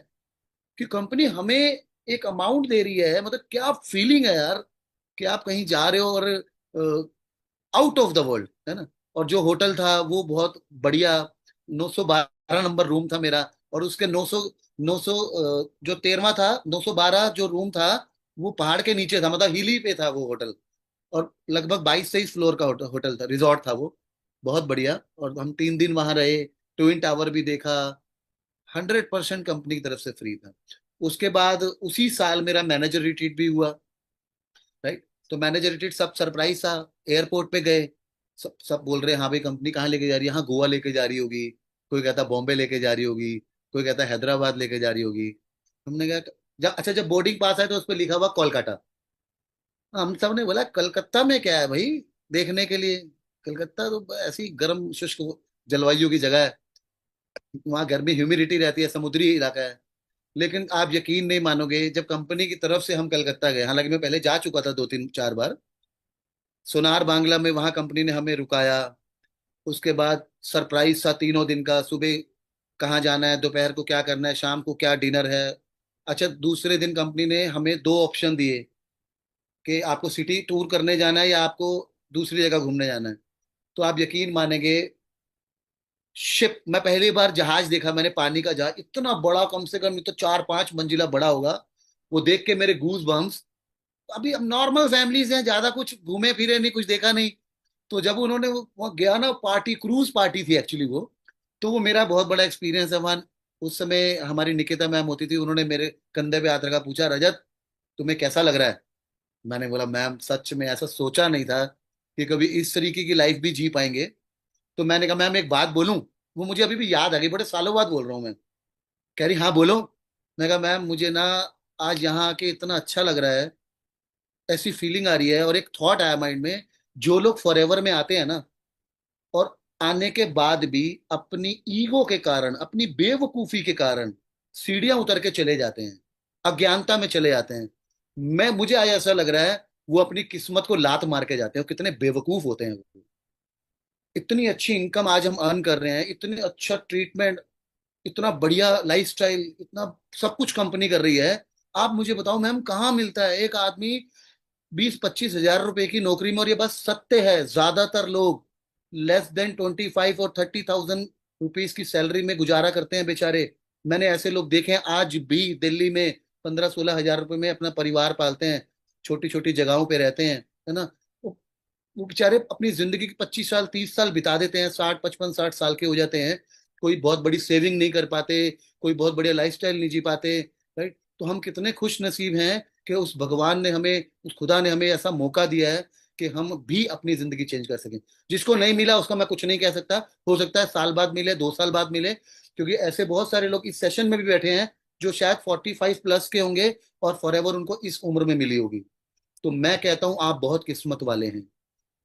कि कंपनी हमें एक अमाउंट दे रही है। मतलब क्या फीलिंग है यार, कि आप कहीं जा रहे हो और आउट ऑफ द वर्ल्ड, है ना। और जो होटल था वो बहुत बढ़िया, 912 नंबर रूम था मेरा। और उसके 900 जो 13वां था, 912 जो रूम था, वो पहाड़ के नीचे था, मतलब हिली पे था वो होटल। और लगभग 22-23 फ्लोर का होटल था, रिजॉर्ट था वो, बहुत बढ़िया। और हम 3 दिन वहां रहे, ट्विन टावर भी देखा। 100% कंपनी की तरफ से फ्री था। उसके बाद उसी साल मेरा मैनेजर रिट्रीट भी हुआ। राइट। तो मैनेजर रिट्रीट सब सरप्राइज था। एयरपोर्ट पे गए, सब सब बोल रहे हैं हाँ भाई कंपनी कहाँ लेके जा रही है, हाँ गोवा लेके जा रही होगी, कोई कहता बॉम्बे लेके जा रही होगी, कोई कहता हैदराबाद लेके जा रही होगी। हमने कहा जब, अच्छा, जब बोर्डिंग पास आए तो उस पर लिखा हुआ कोलकाता। हम सब ने बोला कलकत्ता में क्या है भाई देखने के लिए, कलकत्ता तो ऐसी गर्म शुष्क जलवायु की जगह है, वहाँ गर्मी, ह्यूमिडिटी रहती है, समुद्री इलाका है। लेकिन आप यकीन नहीं मानोगे, जब कंपनी की तरफ से हम कलकत्ता गए, हालांकि मैं पहले जा चुका था 2-3-4 बार, सोनार बांग्ला में वहां कंपनी ने हमें रुकाया। उसके बाद सरप्राइज था 3 दिन का, सुबह कहाँ जाना है, दोपहर को क्या करना है, शाम को क्या डिनर है। अच्छा, दूसरे दिन कंपनी ने हमें दो ऑप्शन दिए कि आपको सिटी टूर करने जाना है या आपको दूसरी जगह घूमने जाना है। तो आप यकीन मानेंगे, शिप, मैं पहली बार जहाज देखा मैंने, पानी का जहाज इतना बड़ा, कम से कम तो 4-5 मंजिला बड़ा होगा। वो देख के मेरे गूज बम्स। अभी हम नॉर्मल फैमिलीज हैं, ज्यादा कुछ घूमे फिरे नहीं, कुछ देखा नहीं। तो जब उन्होंने वो गया ना, पार्टी, क्रूज पार्टी थी एक्चुअली वो। तो वो मेरा बहुत बड़ा एक्सपीरियंस है वहाँ। उस समय हमारी निकिता मैम होती थी, उन्होंने मेरे कंधे पे हाथ रखा, पूछा रजत तुम्हें कैसा लग रहा है। मैंने बोला मैम सच में ऐसा सोचा नहीं था कि कभी इस तरीके की लाइफ भी जी पाएंगे। तो मैंने कहा मैम एक बात बोलूं, वो मुझे अभी भी याद आ गई, बड़े सालों बाद बोल रहा हूँ मैं। कह रही हाँ बोलो। मैं कहा मैम मुझे ना आज यहाँ आके इतना अच्छा लग रहा है, ऐसी फीलिंग आ रही है, और एक थॉट आया माइंड में। जो लोग फॉरएवर में आते हैं ना, और आने के बाद भी अपनी ईगो के कारण, अपनी बेवकूफी के कारण सीढ़ियां उतर के चले जाते हैं, अज्ञानता में चले जाते हैं। मैं, मुझे आज ऐसा लग रहा है वो अपनी किस्मत को लात मार के जाते हैं, कितने बेवकूफ होते हैं वो। इतनी अच्छी इनकम आज हम अर्न कर रहे हैं, इतने अच्छा ट्रीटमेंट, इतना बढ़िया लाइफस्टाइल, इतना सब कुछ कंपनी कर रही है। आप मुझे बताओ मैम, कहाँ मिलता है एक आदमी 20-25 हजार रुपए की नौकरी में? और ये बस सत्य है, ज्यादातर लोग लेस देन 25 और 30,000 रुपीज की सैलरी में गुजारा करते हैं बेचारे। मैंने ऐसे लोग देखे हैं आज भी दिल्ली में, 15-16 हजार रुपए में अपना परिवार पालते हैं, छोटी छोटी जगहों पे रहते हैं, है ना। वो वो बेचारे अपनी जिंदगी के 25 साल 30 साल बिता देते हैं, 60 55 60 साल के हो जाते हैं, कोई बहुत बड़ी सेविंग नहीं कर पाते, कोई बहुत बढ़िया लाइफस्टाइल नहीं जी पाते। राइट। तो हम कितने खुश नसीब हैं कि उस भगवान ने हमें, उस खुदा ने हमें ऐसा मौका दिया है कि हम भी अपनी जिंदगी चेंज कर सकें। जिसको नहीं मिला उसका मैं कुछ नहीं कह सकता, हो सकता है साल बाद मिले, 2 साल बाद मिले, क्योंकि ऐसे बहुत सारे लोग इस सेशन में भी बैठे हैं जो शायद 45 प्लस के होंगे और फॉर एवर उनको इस उम्र में मिली होगी। तो मैं कहता हूं आप बहुत किस्मत वाले हैं।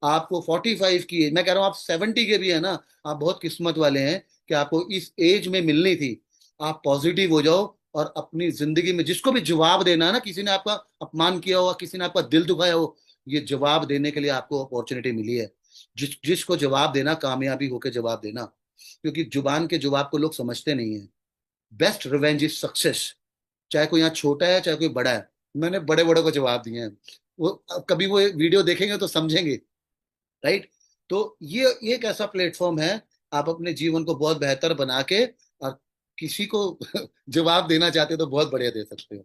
आपको 45 की एज, मैं कह रहा हूं आप 70 के भी है ना, आप बहुत किस्मत वाले हैं कि आपको इस एज में मिलनी थी। आप पॉजिटिव हो जाओ और अपनी जिंदगी में जिसको भी जवाब देना है ना, किसी ने आपका अपमान किया हो, किसी ने आपका दिल दुखाया हो, ये जवाब देने के लिए आपको अपॉर्चुनिटी मिली है। जिसको जवाब देना, कामयाबी होकर जवाब देना, क्योंकि जुबान के जवाब को लोग समझते नहीं है। Best revenge is success. चाहे कोई यहाँ छोटा है चाहे कोई बड़ा है, मैंने बड़े बड़े को जवाब दिए हैं। वो कभी वो वीडियो देखेंगे तो समझेंगे। राइट। तो ये एक ऐसा प्लेटफॉर्म है, आप अपने जीवन को बहुत बेहतर बना के और किसी को जवाब देना चाहते हो तो बहुत बढ़िया दे सकते हो,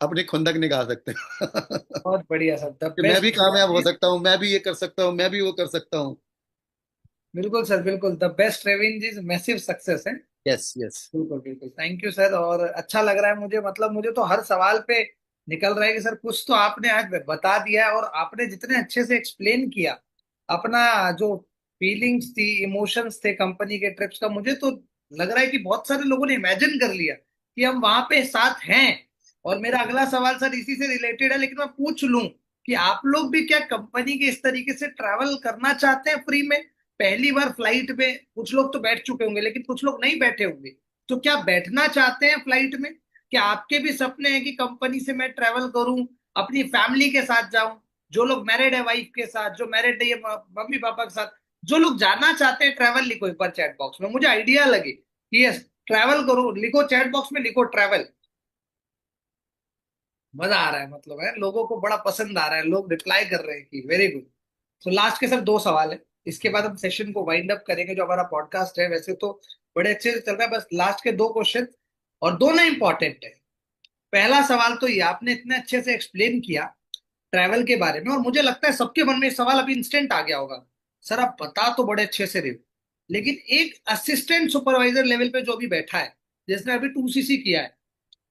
अपनी खुंदक निकाल सकते हो बहुत बढ़िया सर, द कि मैं भी बेस्ट। कामयाब हो सकता हूँ, मैं भी ये कर सकता हूँ, मैं भी वो कर सकता हूँ। बिल्कुल सर, बिल्कुल, the best revenge is massive success है। Yes yes. बिल्कुल बिल्कुल, थैंक यू सर। और अच्छा लग रहा है मुझे, मतलब मुझे तो हर सवाल पे निकल रहा है कि सर कुछ तो आपने आज बता दिया है। और आपने जितने अच्छे से एक्सप्लेन किया अपना, जो फीलिंग्स थी, इमोशंस थे कंपनी के ट्रिप्स का, मुझे तो लग रहा है कि बहुत सारे लोगों ने इमेजिन कर लिया कि हम वहां पे साथ हैं। और मेरा अगला सवाल सर इसी से रिलेटेड है, लेकिन मैं पूछ लूं कि आप लोग भी क्या कंपनी के इस तरीके से ट्रैवल करना चाहते हैं फ्री में? पहली बार फ्लाइट में कुछ लोग तो बैठ चुके होंगे, लेकिन कुछ लोग नहीं बैठे होंगे। तो क्या बैठना चाहते हैं फ्लाइट में? क्या आपके भी सपने हैं कि कंपनी से मैं ट्रेवल करूं, अपनी फैमिली के साथ जाऊं? जो लोग मैरिड है वाइफ के साथ, जो मैरिड नहीं है मम्मी पापा के साथ, जो लोग जाना चाहते हैं, ट्रैवल लिखो एक बार चैट बॉक्स में, मुझे आइडिया लगे कि यस ट्रैवल करो। लिखो चैट बॉक्स में, लिखो ट्रैवल। मजा आ रहा है, मतलब है लोगों को बड़ा पसंद आ रहा है, लोग रिप्लाई कर रहे हैं कि वेरी गुड। तो लास्ट के सर दो सवाल है, इसके बाद हम सेशन को वाइंड अप करेंगे। जो हमारा पॉडकास्ट है वैसे तो बड़े अच्छे से चल रहा है, बस लास्ट के दो क्वेश्चन, और दोनों इंपॉर्टेंट है। पहला सवाल तो ये, आपने इतने अच्छे से एक्सप्लेन किया ट्रैवल के बारे में, और मुझे लगता है सबके मन में ये सवाल अभी इंस्टेंट आ गया होगा। सर आप बता तो बड़े अच्छे से रहे हो, लेकिन एक असिस्टेंट सुपरवाइजर लेवल पे जो अभी बैठा है, जिसने अभी 2CC किया है,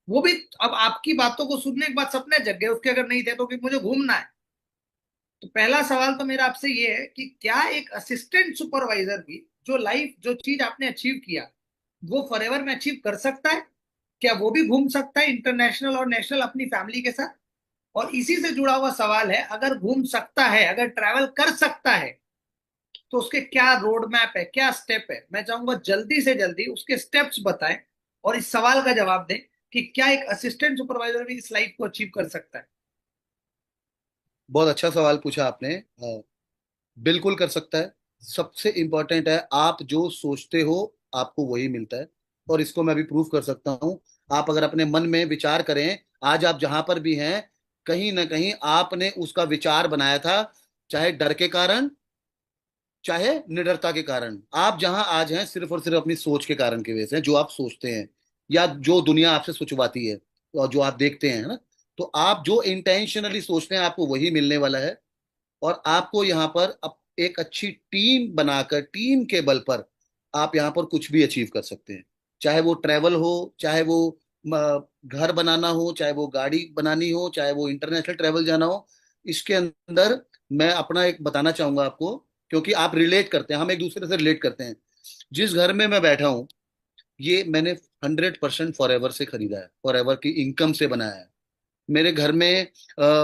वो भी अब आपकी बातों को सुनने के बाद सपने जग गए उसके, अगर नहीं थे तो, कि मुझे घूमना है। तो पहला सवाल तो मेरा आपसे ये है कि क्या एक असिस्टेंट सुपरवाइजर भी जो लाइफ, जो चीज आपने अचीव किया, वो फॉरएवर में अचीव कर सकता है? क्या वो भी घूम सकता है इंटरनेशनल और नेशनल अपनी फैमिली के साथ? और इसी से जुड़ा हुआ सवाल है, अगर घूम सकता है, अगर ट्रैवल कर सकता है, तो उसके क्या रोड मैप है, क्या स्टेप है? मैं चाहूंगा जल्दी से जल्दी उसके स्टेप्स बताएं, और इस सवाल का जवाब दें कि क्या एक असिस्टेंट सुपरवाइजर भी इस लाइफ को अचीव कर सकता है? बहुत अच्छा सवाल पूछा आपने। बिल्कुल कर सकता है। सबसे इंपॉर्टेंट है, आप जो सोचते हो आपको वही मिलता है, और इसको मैं भी प्रूव कर सकता हूँ। आप अगर अपने मन में विचार करें, आज आप जहां पर भी हैं, कहीं ना कहीं आपने उसका विचार बनाया था, चाहे डर के कारण चाहे निडरता के कारण। आप जहां आज हैं सिर्फ और सिर्फ अपनी सोच के कारण की वजह से, जो आप सोचते हैं या जो दुनिया आपसे सोचवाती है और जो आप देखते हैं, है ना। तो आप जो इंटेंशनली सोचते हैं आपको वही मिलने वाला है। और आपको यहाँ पर अब एक अच्छी टीम बनाकर, टीम के बल पर आप यहाँ पर कुछ भी अचीव कर सकते हैं। चाहे वो ट्रैवल हो, चाहे वो घर बनाना हो, चाहे वो गाड़ी बनानी हो, चाहे वो इंटरनेशनल ट्रैवल जाना हो। इसके अंदर मैं अपना एक बताना चाहूंगा आपको, क्योंकि आप रिलेट करते हैं, हम एक दूसरे से रिलेट करते हैं। जिस घर में मैं बैठा हूँ, ये मैंने 100% फॉर एवर से खरीदा है, फॉर एवर की इनकम से बनाया है। मेरे घर में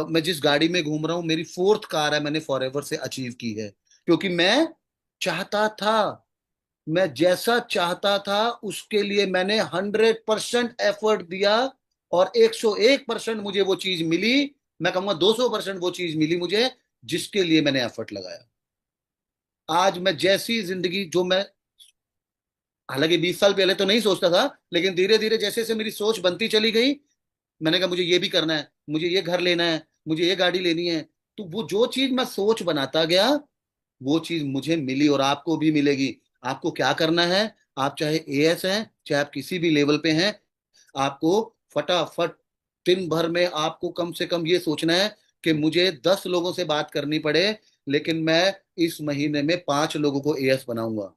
मैं जिस गाड़ी में घूम रहा हूँ, मेरी फोर्थ कार है, मैंने फॉरएवर से अचीव की है, क्योंकि मैं चाहता था, मैं जैसा चाहता था उसके लिए मैंने 100% एफर्ट दिया, और 101% मुझे वो चीज मिली। मैं कहूंगा 200% वो चीज मिली मुझे जिसके लिए मैंने एफर्ट लगाया। आज मैं जैसी जिंदगी जो मैं, हालांकि 20 साल पहले तो नहीं सोचता था, लेकिन धीरे धीरे जैसे जैसे मेरी सोच बनती चली गई, मैंने कहा मुझे ये भी करना है, मुझे ये घर लेना है, मुझे ये गाड़ी लेनी है। तो वो जो चीज मैं सोच बनाता गया, वो चीज मुझे मिली और आपको भी मिलेगी। आपको क्या करना है, आप चाहे एएस हैं, चाहे आप किसी भी लेवल पे हैं, आपको फटाफट दिन भर में आपको कम से कम ये सोचना है कि मुझे 10 लोगों से बात करनी पड़े, लेकिन मैं इस महीने में 5 लोगों को एएस बनाऊंगा।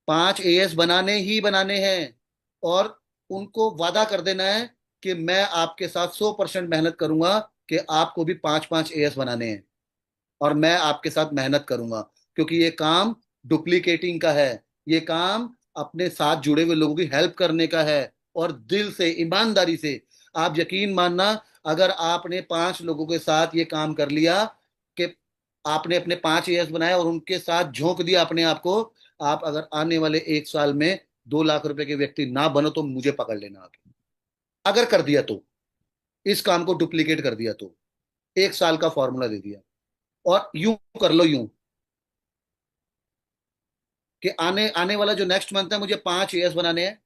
5 एएस बनाने ही बनाने हैं। और उनको वादा कर देना है कि मैं आपके साथ 100% मेहनत करूंगा कि आपको भी 5 5 एएस बनाने हैं। और मैं आपके साथ मेहनत करूंगा, क्योंकि ये काम डुप्लीकेटिंग का है। ये काम अपने साथ जुड़े हुए लोगों की हेल्प करने का है, और दिल से, ईमानदारी से। आप यकीन मानना, अगर आपने 5 लोगों के साथ ये काम कर लिया कि आपने अपने 5 एएस बनाए और उनके साथ झोंक दिया अपने आप को, आप अगर आने वाले 1 साल में 2 लाख रुपए के व्यक्ति ना बनो तो मुझे पकड़ लेना आगे। अगर कर दिया तो, इस काम को डुप्लीकेट कर दिया तो, 1 साल का फॉर्मूला दे दिया। और यूं कर लो, यूं कि आने आने वाला जो नेक्स्ट मंथ है, मुझे 5 एएस बनाने हैं।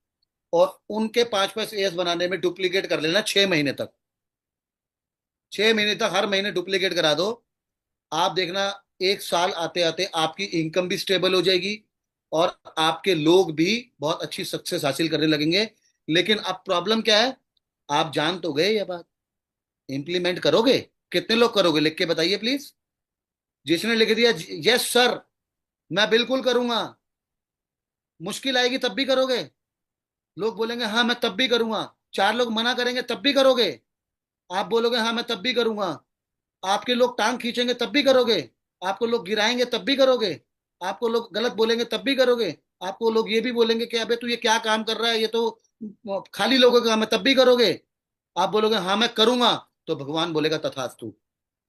और उनके 5 5 एएस बनाने में डुप्लीकेट कर लेना 6 महीने तक। 6 महीने तक हर महीने डुप्लीकेट करा दो। आप देखना, 1 साल आते आते आपकी इनकम भी स्टेबल हो जाएगी, और आपके लोग भी बहुत अच्छी सक्सेस हासिल करने लगेंगे। लेकिन अब प्रॉब्लम क्या है, आप जान तो गए ये बात, इंप्लीमेंट करोगे? कितने लोग करोगे, लिख के बताइए प्लीज। जिसने लिख दिया यस सर, मैं बिल्कुल करूंगा, मुश्किल आएगी तब भी करोगे? लोग बोलेंगे हाँ मैं तब भी करूंगा, 4 लोग मना करेंगे तब भी करोगे? आप बोलोगे हाँ मैं तब भी करूंगा, आपके लोग टांग खींचेंगे तब भी करोगे? आपको लोग गिराएंगे तब भी करोगे? आपको लोग गलत बोलेंगे तब भी करोगे? आपको लोग ये भी बोलेंगे कि अबे तू ये क्या काम कर रहा है, ये तो खाली लोगों का काम है, तब भी करोगे? आप बोलोगे हाँ मैं करूंगा, तो भगवान बोलेगा तथास्तु।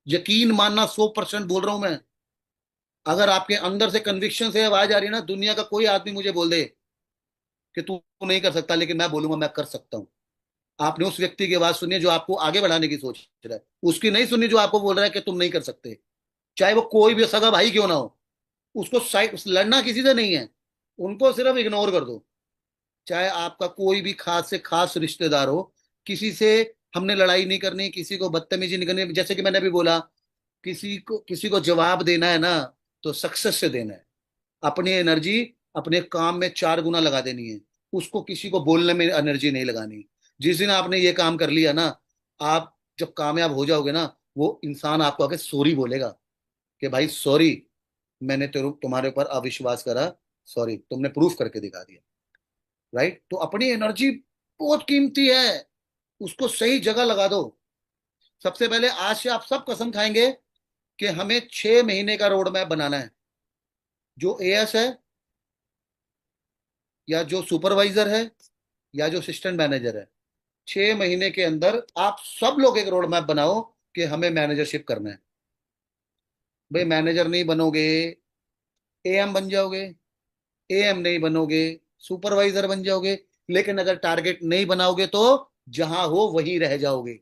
यकीन मानना, 100% बोल रहा हूं मैं। अगर आपके अंदर से कन्विक्शन से आवाज आ रही है ना, दुनिया का कोई आदमी मुझे बोल दे कि तू नहीं कर सकता, लेकिन मैं बोलूंगा मैं कर सकता हूं। आपने उस व्यक्ति की आवाज सुनी है जो आपको आगे बढ़ाने की सोच रहा है, उसकी नहीं सुनी जो आपको बोल रहा है कि तुम नहीं कर सकते। चाहे वो कोई भी सगा भाई क्यों ना हो, उसको साइड लड़ना किसी से नहीं है, उनको सिर्फ इग्नोर कर दो। चाहे आपका कोई भी खास से खास रिश्तेदार हो, किसी से हमने लड़ाई नहीं करनी, किसी को बदतमीजी नहीं करनी। जैसे कि मैंने अभी बोला, किसी को जवाब देना है ना, तो सक्सेस से देना है। अपनी एनर्जी अपने काम में 4 गुना लगा देनी है, उसको किसी को बोलने में एनर्जी नहीं लगानी। जिस दिन आपने ये काम कर लिया ना, आप जब कामयाब हो जाओगे ना, वो इंसान आपको आके सॉरी बोलेगा कि भाई सॉरी, मैंने तुम्हारे ऊपर अविश्वास करा, सॉरी, तुमने प्रूफ करके दिखा दिया। राइट? तो अपनी एनर्जी बहुत कीमती है, उसको सही जगह लगा दो। सबसे पहले आज से आप सब कसम खाएंगे कि हमें 6 महीने का रोड मैप बनाना है। जो एएस है, या जो सुपरवाइजर है, या जो असिस्टेंट मैनेजर है, 6 महीने के अंदर आप सब लोग एक रोड मैप बनाओ कि हमें मैनेजरशिप करना है। भाई मैनेजर नहीं बनोगे, एएम बन जाओगे। एएम नहीं बनोगे, सुपरवाइजर बन जाओगे। लेकिन अगर टारगेट नहीं बनाओगे तो जहां हो वहीं रह जाओगे।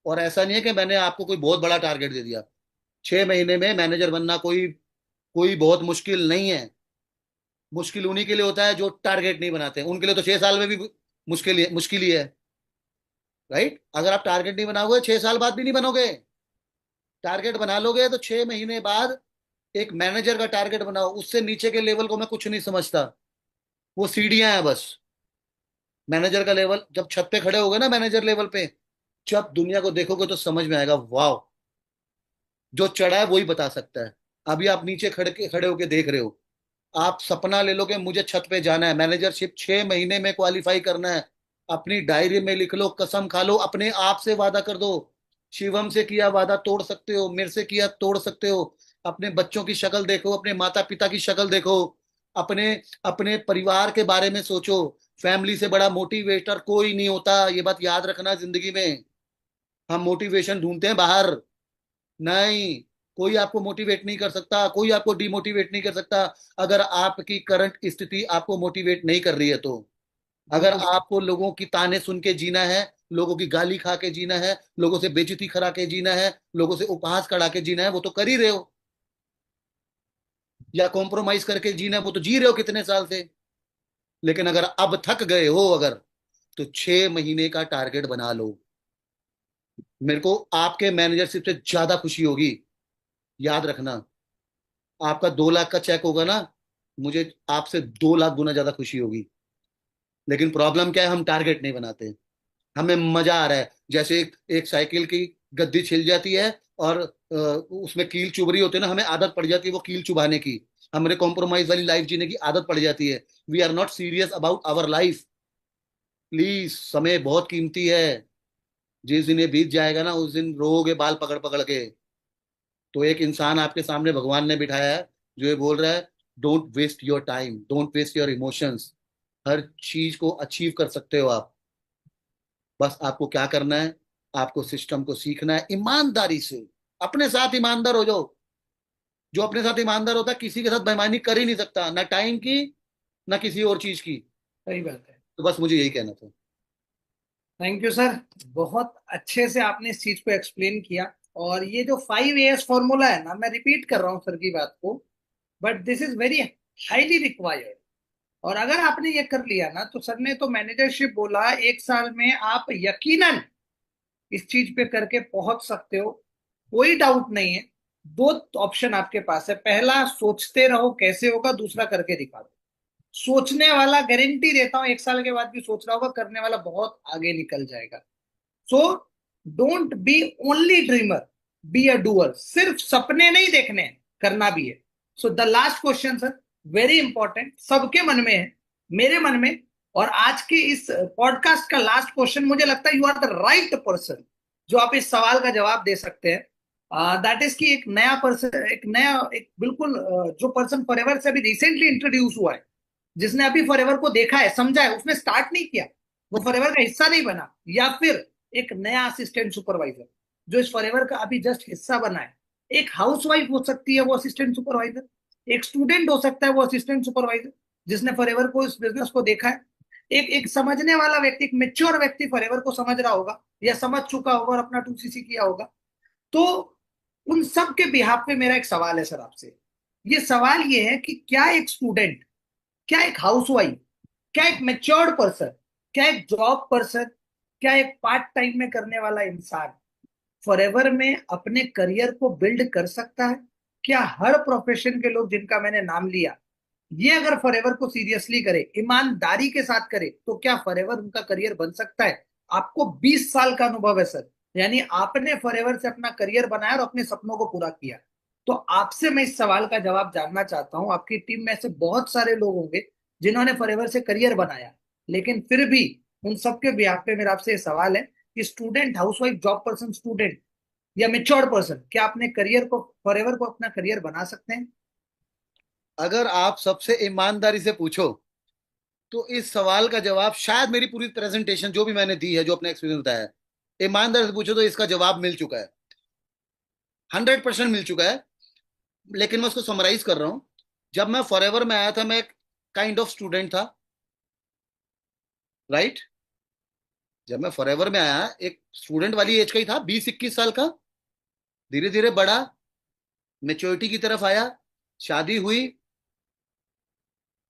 और ऐसा नहीं है कि मैंने आपको कोई बहुत बड़ा टारगेट दे दिया। 6 महीने में मैनेजर बनना कोई कोई बहुत मुश्किल नहीं है। मुश्किल उन्हीं के लिए होता है जो टारगेट नहीं बनाते, उनके लिए तो 6 साल में भी मुश्किल ही है। राइट? अगर आप टारगेट नहीं बनाओगे, 6 साल बाद भी नहीं बनोगे। टारगेट बना लोगे तो 6 महीने बाद एक मैनेजर का टारगेट बनाओ। उससे नीचे के लेवल को मैं कुछ नहीं समझता, वो सीढ़ियां हैं बस। मैनेजर का लेवल, जब छत पे खड़े होगे ना मैनेजर लेवल पे, जब दुनिया को देखोगे तो समझ में आएगा, वाह, जो चढ़ा है वही बता सकता है। अभी आप नीचे खड़े होके देख रहे हो। आप सपना ले लो कि मुझे छत पे जाना है, मैनेजरशिप 6 महीने में क्वालिफाई करना है। अपनी डायरी में लिख लो, कसम खा लो, अपने आप से वादा कर दो। शिवम से किया वादा तोड़ सकते हो, मेरे से किया तोड़ सकते हो। अपने बच्चों की शक्ल देखो, अपने माता पिता की शक्ल देखो, अपने अपने परिवार के बारे में सोचो। फैमिली से बड़ा मोटिवेटर कोई नहीं होता, ये बात याद रखना जिंदगी में। हम मोटिवेशन ढूंढते हैं बाहर, नहीं। कोई आपको मोटिवेट नहीं कर सकता, कोई आपको डिमोटिवेट नहीं कर सकता, अगर आपकी करंट स्थिति आपको मोटिवेट नहीं कर रही है तो। अगर बिल्कुल। आपको लोगों की ताने सुन के जीना है, लोगों की गाली खा के जीना है, लोगों से बेइज्जती करा के जीना है, लोगों से उपहास करा के जीना है, वो तो कर ही रहे हो। या कॉम्प्रोमाइज करके जीना है, वो तो जी रहे हो कितने साल से। लेकिन अगर अब थक गए हो, अगर तो 6 महीने का टारगेट बना लो। मेरे को आपके मैनेजरशिप से ज्यादा खुशी होगी, याद रखना। आपका 2 लाख का चेक होगा ना, मुझे आपसे 2 लाख गुना ज्यादा खुशी होगी। लेकिन प्रॉब्लम क्या है, हम टारगेट नहीं बनाते। हमें मजा आ रहा है, जैसे एक साइकिल की गद्दी छिल जाती है और उसमें कील चुभ रही होती है ना, हमें आदत पड़ जाती है वो कील चुभाने की। हमारे कॉम्प्रोमाइज वाली लाइफ जीने की आदत पड़ जाती है। We are not serious about our life. Please, समय बहुत कीमती है। जिस दिन ये बीत जाएगा ना, उस दिन रोओगे बाल पकड़ पकड़ के। तो एक इंसान आपके सामने भगवान ने बिठाया है, जो ये बोल रहा है, don't waste your time, don't waste your emotions. हर चीज को अचीव कर सकते हो आप। बस आपको क्या करना है, आपको सिस्टम को सीखना है ईमानदारी से। अपने साथ ईमानदार हो जाओ। जो अपने साथ ईमानदार होता है, किसी के साथ बेईमानी कर ही नहीं सकता, ना टाइम की, ना किसी और चीज की। सही बात है। तो बस मुझे यही कहना था। थैंक यू सर, बहुत अच्छे से आपने इस चीज को एक्सप्लेन किया। और ये जो 5 AS फॉर्मूला है ना, मैं रिपीट कर रहा हूँ सर की बात को, but this is very highly required. और अगर आपने ये कर लिया ना, तो सर ने तो मैनेजरशिप बोला 1 साल में आप यकीनन इस चीज पे करके पहुंच सकते हो, कोई डाउट नहीं है। दो ऑप्शन आपके पास है, पहला सोचते रहो कैसे होगा, दूसरा करके दिखा दो। सोचने वाला गारंटी देता हूँ 1 साल के बाद भी सोच रहा होगा, करने वाला बहुत आगे निकल जाएगा। So don't be only dreamer, be a doer. सिर्फ सपने नहीं देखने हैं, करना भी है। So the last question sir, very important, सबके मन में है, मेरे मन में। और आज के इस पॉडकास्ट का लास्ट क्वेश्चन, मुझे लगता है you are the right person जो आप इस सवाल का जवाब दे सकते हैं। दैट इज कि एक नया पर्सन, एक नया, एक बिल्कुल जो पर्सन फॉरएवर से अभी रिसेंटली इंट्रोड्यूस हुआ है, जिसने अभी फॉरएवर को देखा है, समझा है, उसने स्टार्ट नहीं किया, वो फॉरएवर का हिस्सा नहीं बना, या फिर एक नया असिस्टेंट सुपरवाइजर जो इस फॉरएवर का अभी जस्ट हिस्सा बना है। एक हाउसवाइफ हो सकती है वो असिस्टेंट सुपरवाइजर, एक स्टूडेंट हो सकता है वो असिस्टेंट सुपरवाइजर जिसने फॉरएवर को, इस बिजनेस को देखा है। एक एक समझने वाला व्यक्ति, एक मेच्योर व्यक्ति फॉरएवर को समझ रहा होगा या समझ चुका होगा और अपना 2CC किया होगा। तो उन सब के बिहाफ पे मेरा एक सवाल है सर आपसे। ये सवाल ये है कि क्या एक स्टूडेंट, क्या एक हाउसवाइफ, क्या एक मेच्योर्ड पर्सन, क्या एक जॉब पर्सन, क्या एक पार्ट टाइम में करने वाला इंसान फॉरएवर में अपने करियर को बिल्ड कर सकता है? क्या हर प्रोफेशन के लोग जिनका मैंने नाम लिया, ये अगर फॉरएवर को सीरियसली करे, ईमानदारी के साथ करे, तो क्या फॉरएवर उनका करियर बन सकता है? आपको 20 साल का अनुभव है सर, यानी आपने फॉरएवर से अपना करियर बनाया और अपने सपनों को पूरा किया। तो आपसे मैं इस सवाल का जवाब जानना चाहता हूं। आपकी टीम में ऐसे बहुत सारे लोग होंगे जिन्होंने फॉरएवर से करियर बनाया, लेकिन फिर भी उन सबके बिहाफ पे मेरा आपसे सवाल है कि student, housewife, job person, student या मेच्योर्ड पर्सन, क्या अपने करियर को, फॉरएवर को अपना करियर बना सकते हैं? अगर आप सबसे ईमानदारी से पूछो, तो इस सवाल का जवाब, शायद मेरी पूरी प्रेजेंटेशन जो भी मैंने दी है, जो अपना एक्सपीरियंस बताया है, ईमानदारी से पूछो तो इसका जवाब मिल चुका है। 100% मिल चुका है। लेकिन मैं उसको समराइज कर रहा हूं। जब मैं फॉरएवर में आया था, मैं एक काइंड ऑफ स्टूडेंट था, राइट। जब मैं फॉरएवर में आया, एक स्टूडेंट वाली एज का ही था, 20-21 साल का। धीरे धीरे बड़ा, मेच्योरिटी की तरफ आया, शादी हुई,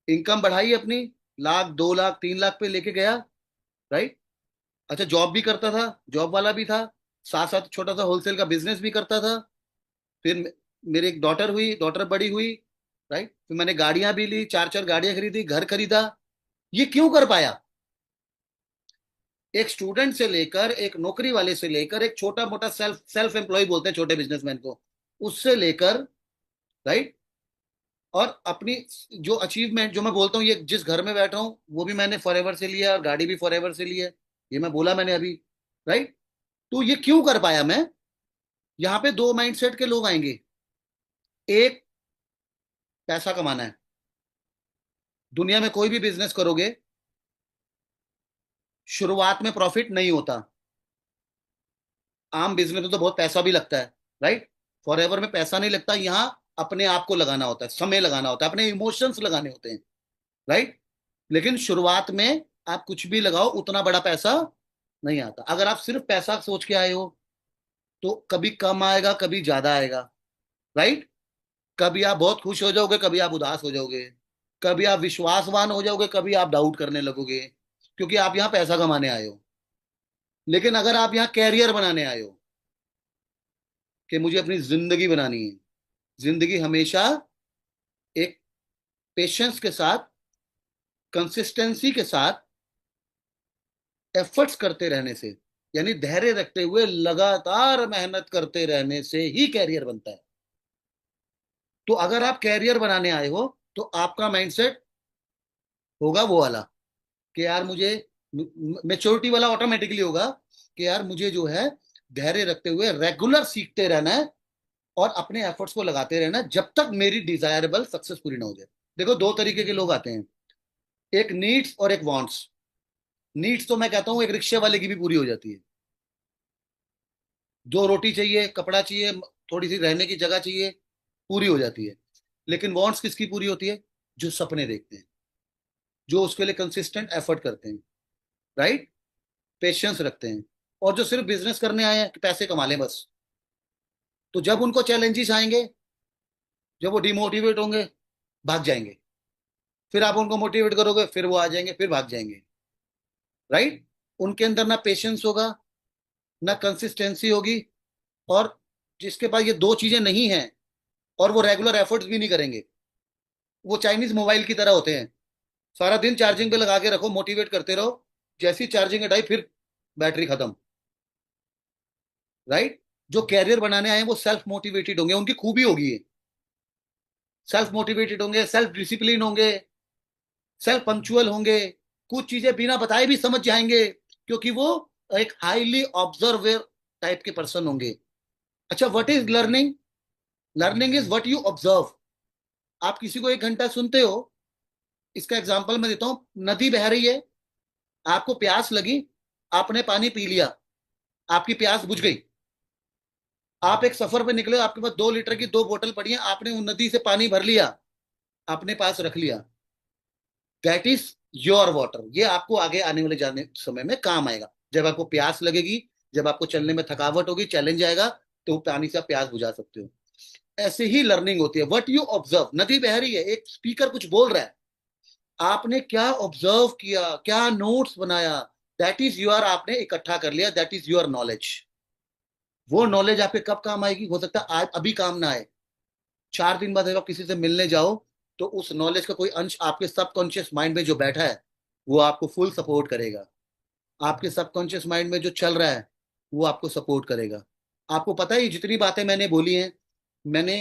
इनकम बढ़ाई अपनी, 1 लाख, 2 लाख, 3 लाख पे लेके गया, राइट। अच्छा, जॉब भी करता था, जॉब वाला भी था, साथ साथ छोटा सा होलसेल का बिजनेस भी करता था। फिर मेरी एक डॉटर हुई, डॉटर बड़ी हुई, राइट। फिर मैंने गाड़ियां भी ली, 4-4 गाड़ियां खरीदी, घर खरीदा। ये क्यों कर पाया? एक स्टूडेंट से लेकर, एक नौकरी वाले से लेकर, एक छोटा मोटा सेल्फ सेल्फ एम्प्लॉय बोलते हैं छोटे बिजनेसमैन को, उससे लेकर, राइट। और अपनी जो अचीवमेंट, जो मैं बोलता हूँ, ये जिस घर में बैठा हूँ वो भी मैंने फॉरएवर से लिया, और गाड़ी भी फॉरएवर से ली है। ये मैं बोला मैंने अभी, राइट। तो ये क्यों कर पाया मैं? यहाँ पे 2 माइंडसेट के लोग आएंगे। एक, पैसा कमाना है। दुनिया में कोई भी बिजनेस करोगे, शुरुआत में प्रॉफिट नहीं होता। आम बिजनेस में तो बहुत पैसा भी लगता है, राइट। फॉरएवर में पैसा नहीं लगता। यहाँ अपने आप को लगाना होता है, समय लगाना होता है, अपने इमोशंस लगाने होते हैं, राइट। लेकिन शुरुआत में आप कुछ भी लगाओ, उतना बड़ा पैसा नहीं आता। अगर आप सिर्फ पैसा सोच के आए हो, तो कभी कम आएगा, कभी ज्यादा आएगा, राइट। कभी आप बहुत खुश हो जाओगे, कभी आप उदास हो जाओगे, कभी आप विश्वासवान हो जाओगे, कभी आप डाउट करने लगोगे। क्योंकि आप यहाँ पैसा कमाने आए हो। लेकिन अगर आप यहाँ कैरियर बनाने आए हो कि मुझे अपनी जिंदगी बनानी है, जिंदगी हमेशा एक पेशेंस के साथ, कंसिस्टेंसी के साथ, एफर्ट्स करते रहने से, यानी धैर्य रखते हुए लगातार मेहनत करते रहने से ही कैरियर बनता है। तो अगर आप कैरियर बनाने आए हो तो आपका माइंडसेट होगा वो वाला कि यार मुझे, मेच्योरिटी वाला ऑटोमेटिकली होगा कि यार मुझे जो है धैर्य रखते हुए रेगुलर सीखते रहना है और अपने एफर्ट्स को लगाते रहना है जब तक मेरी डिजायरेबल सक्सेस पूरी ना हो जाए। देखो, दो तरीके के लोग आते हैं, एक नीड्स और एक वांट्स। नीड्स तो मैं कहता हूं एक रिक्शे वाले की भी पूरी हो जाती है। जो रोटी चाहिए, कपड़ा चाहिए, थोड़ी सी रहने की जगह चाहिए, पूरी हो जाती है। लेकिन वांट्स किसकी पूरी होती है? जो सपने देखते हैं, जो उसके लिए कंसिस्टेंट एफर्ट करते हैं, राइट, पेशेंस रखते हैं, और जो सिर्फ बिजनेस करने आए हैं कि पैसे कमा लें बस। तो जब उनको चैलेंजेस आएंगे, जब वो डिमोटिवेट होंगे, भाग जाएंगे। फिर आप उनको मोटिवेट करोगे, फिर वो आ जाएंगे, फिर भाग जाएंगे, राइट। उनके अंदर ना पेशेंस होगा, ना कंसिस्टेंसी होगी, और जिसके पास ये दो चीजें नहीं हैं और वो रेगुलर एफर्ट्स भी नहीं करेंगे, वो चाइनीज मोबाइल की तरह होते हैं। सारा दिन चार्जिंग पे लगा के रखो, मोटिवेट करते रहो, जैसी चार्जिंग हटाई फिर बैटरी खत्म, राइट। जो कैरियर बनाने आए हैं वो सेल्फ मोटिवेटेड होंगे, उनकी खूबी होगी ये, सेल्फ मोटिवेटेड होंगे, सेल्फ डिसिप्लिन होंगे, सेल्फ पंक्चुअल होंगे, कुछ चीजें बिना बताए भी समझ जाएंगे, क्योंकि वो एक हाईली ऑब्जर्वर टाइप के पर्सन होंगे। अच्छा, what is learning? Learning is what you observe. आप किसी को 1 घंटा सुनते हो, इसका एग्जांपल मैं देता हूँ। नदी बह रही है, आपको प्यास लगी, आपने पानी पी लिया, आपकी प्यास बुझ गई। आप एक सफर पे निकले, आपके पास 2 लीटर की 2 बोतल पड़ी है, आपने उन नदी से पानी भर लिया, अपने पास रख लिया। That is your water. ये आपको आगे आने वाले जाने समय में काम आएगा। जब आपको प्यास लगेगी, जब आपको चलने में थकावट होगी, चैलेंज आएगा, तो पानी से आप प्यास बुझा सकते हो। ऐसे ही लर्निंग होती है, व्हाट यू ऑब्जर्व। नदी बह रही है, एक स्पीकर कुछ बोल रहा है, आपने क्या ऑब्जर्व किया, क्या नोट्स बनाया, दैट इज योर, आपने इकट्ठा कर लिया, दैट इज योर नॉलेज। वो नॉलेज आपके कब काम आएगी? हो सकता है आज अभी काम ना आए, 4 दिन बाद जब आप किसी से मिलने जाओ, तो उस नॉलेज का कोई अंश आपके सबकॉन्शियस माइंड में जो बैठा है, वो आपको फुल सपोर्ट करेगा। आपके सबकॉन्शियस माइंड में जो चल रहा है, वो आपको सपोर्ट करेगा। आपको पता है ये जितनी बातें मैंने बोली हैं, मैंने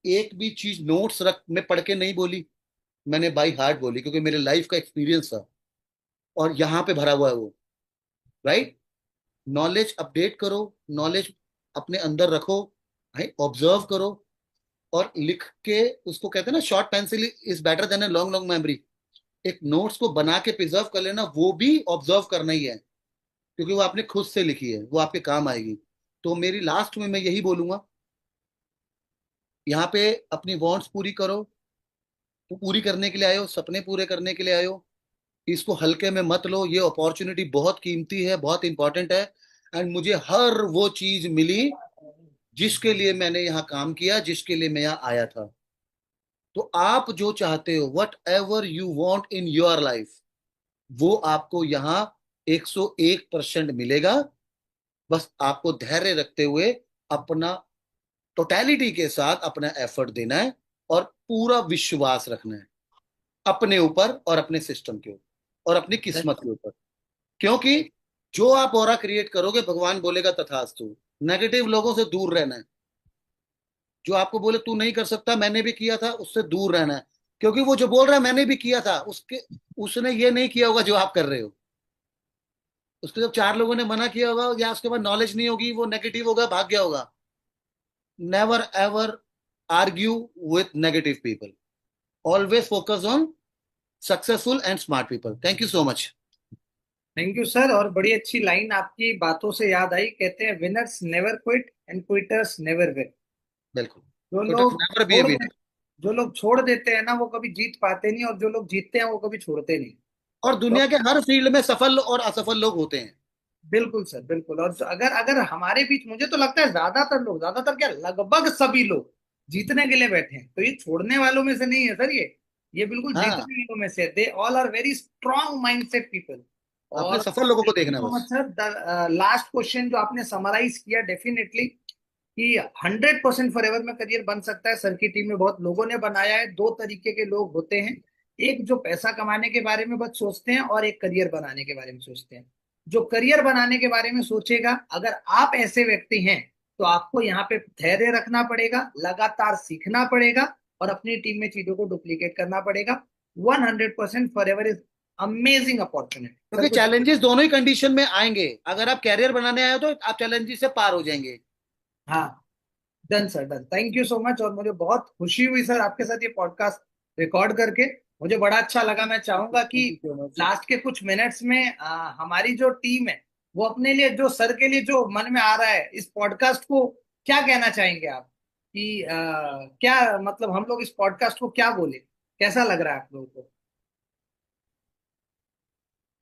एक भी चीज नोट्स रख में पढ़ के नहीं बोली, मैंने बाई हार्ट बोली, क्योंकि मेरे लाइफ का एक्सपीरियंस था और यहाँ पे भरा हुआ है वो, राइट। नॉलेज अपडेट करो, नॉलेज अपने अंदर रखो, ऑब्जर्व करो, और लिख के, उसको कहते हैं ना, short pencil is better than a long long memory. एक नोट्स को बना के प्रिजर्व कर लेना, वो भी ऑब्जर्व करना ही है, क्योंकि वो आपने खुद से लिखी है, वो आपके काम आएगी। तो मेरी लास्ट में मैं यही बोलूंगा, यहाँ पे अपनी वांट्स पूरी करो। तो पूरी करने के लिए आए हो, सपने पूरे करने के लिए आए हो, इसको हल्के में मत लो। ये अपॉर्चुनिटी बहुत कीमती है, बहुत इंपॉर्टेंट है। एंड मुझे हर वो चीज मिली जिसके लिए मैंने यहाँ काम किया, जिसके लिए मैं यहाँ आया था। तो आप जो चाहते हो, what ever you want in your life, वो आपको यहाँ 101% मिलेगा। बस आपको धैर्य रखते हुए अपना टोटैलिटी के साथ अपना एफर्ट देना है और पूरा विश्वास रखना है अपने ऊपर और अपने सिस्टम के ऊपर और अपनी किस्मत के ऊपर। क्योंकि जो आप ऑरा क्रिएट करोगे, भगवान बोलेगा तथास्तु। नेगेटिव लोगों से दूर रहना है। जो आपको बोले तू नहीं कर सकता, मैंने भी किया था, उससे दूर रहना है। क्योंकि वो जो बोल रहा है मैंने भी किया था, उसके उसने ये नहीं किया होगा जो आप कर रहे हो। उसको जब 4 लोगों ने मना किया होगा, या उसके बाद नॉलेज नहीं होगी, वो नेगेटिव होगा, भाग गया होगा। Never ever argue with negative people, always focus on successful and smart people. Thank you so much. Thank you sir. और बड़ी अच्छी लाइन आपकी बातों से याद आई, कहते हैं winners never quit and quitters never win. बिल्कुल। जो बट लोग नेवर बी ए छोड़ दे विनर। जो लोग छोड़ देते हैं ना, वो कभी जीत पाते नहीं, और जो लोग जीतते हैं वो कभी छोड़ते नहीं। और तो दुनिया के हर फील्ड में सफल और असफल लोग होते हैं। बिल्कुल सर, बिल्कुल। और अगर अगर हमारे बीच, मुझे तो लगता है ज्यादातर लोग, ज्यादातर क्या, लगभग सभी लोग जीतने के लिए बैठे हैं। तो ये छोड़ने वालों में से नहीं है सर, ये बिल्कुल हाँ, जीतने वालों में से। They all are very strong mindset people. आपने और सफल लोगों को थैंक यू देखना है सो मच बस। सर। लास्ट क्वेश्चन जो आपने समराइज किया डेफिनेटली कि 100% फॉरएवर में करियर बन सकता है। सर की टीम में बहुत लोगों ने बनाया है। दो तरीके के लोग होते हैं, एक जो पैसा कमाने के बारे में बस सोचते हैं और एक करियर बनाने के बारे में सोचते हैं। जो करियर बनाने के बारे में सोचेगा, अगर आप ऐसे व्यक्ति हैं तो आपको यहाँ पे धैर्य रखना पड़ेगा, लगातार सीखना पड़ेगा और अपनी टीम में चीजों को डुप्लीकेट करना पड़ेगा। 100% forever is amazing opportunity. Sir क्योंकि कुछ चैलेंजेस दोनों ही कंडीशन में आएंगे। अगर आप कैरियर बनाने आए हो तो आप चैलेंजेस से पार हो जाएंगे। हाँ, done sir, done. Thank you so much. और मुझे बहुत खुशी हुई सर आपके साथ ये पॉडकास्ट रिकॉर्ड करके। मुझे बड़ा अच्छा लगा। मैं चाहूंगा कि thank you so much. Last के कुछ मिनट्स में हमारी जो टीम है वो अपने लिए, जो सर के लिए जो मन में आ रहा है इस पॉडकास्ट को, क्या कहना चाहेंगे आप कि क्या मतलब हम लोग इस पॉडकास्ट को क्या बोले? कैसा लग रहा है आप लोगों को?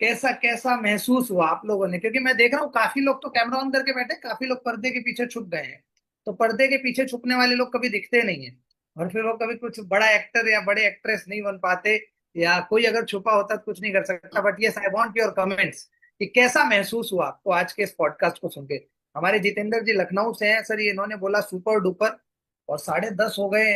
कैसा कैसा महसूस हुआ आप लोगों ने? क्योंकि मैं देख रहा हूँ काफी लोग तो कैमरा ऑन करके बैठे, काफी लोग पर्दे के पीछे छुप गए हैं। तो पर्दे के पीछे छुपने वाले लोग कभी दिखते नहीं है, और फिर वो कभी कुछ बड़ा एक्टर या बड़े एक्ट्रेस नहीं बन पाते, या कोई अगर छुपा होता तो कुछ नहीं कर सकता। But yes, I want your comments कि कैसा महसूस हुआ आपको आज के इस पॉडकास्ट को सुन के। हमारे जितेंद्र जी लखनऊ से हैं सर, ये इन्होंने बोला सुपर डुपर, और 10:30 हो गए,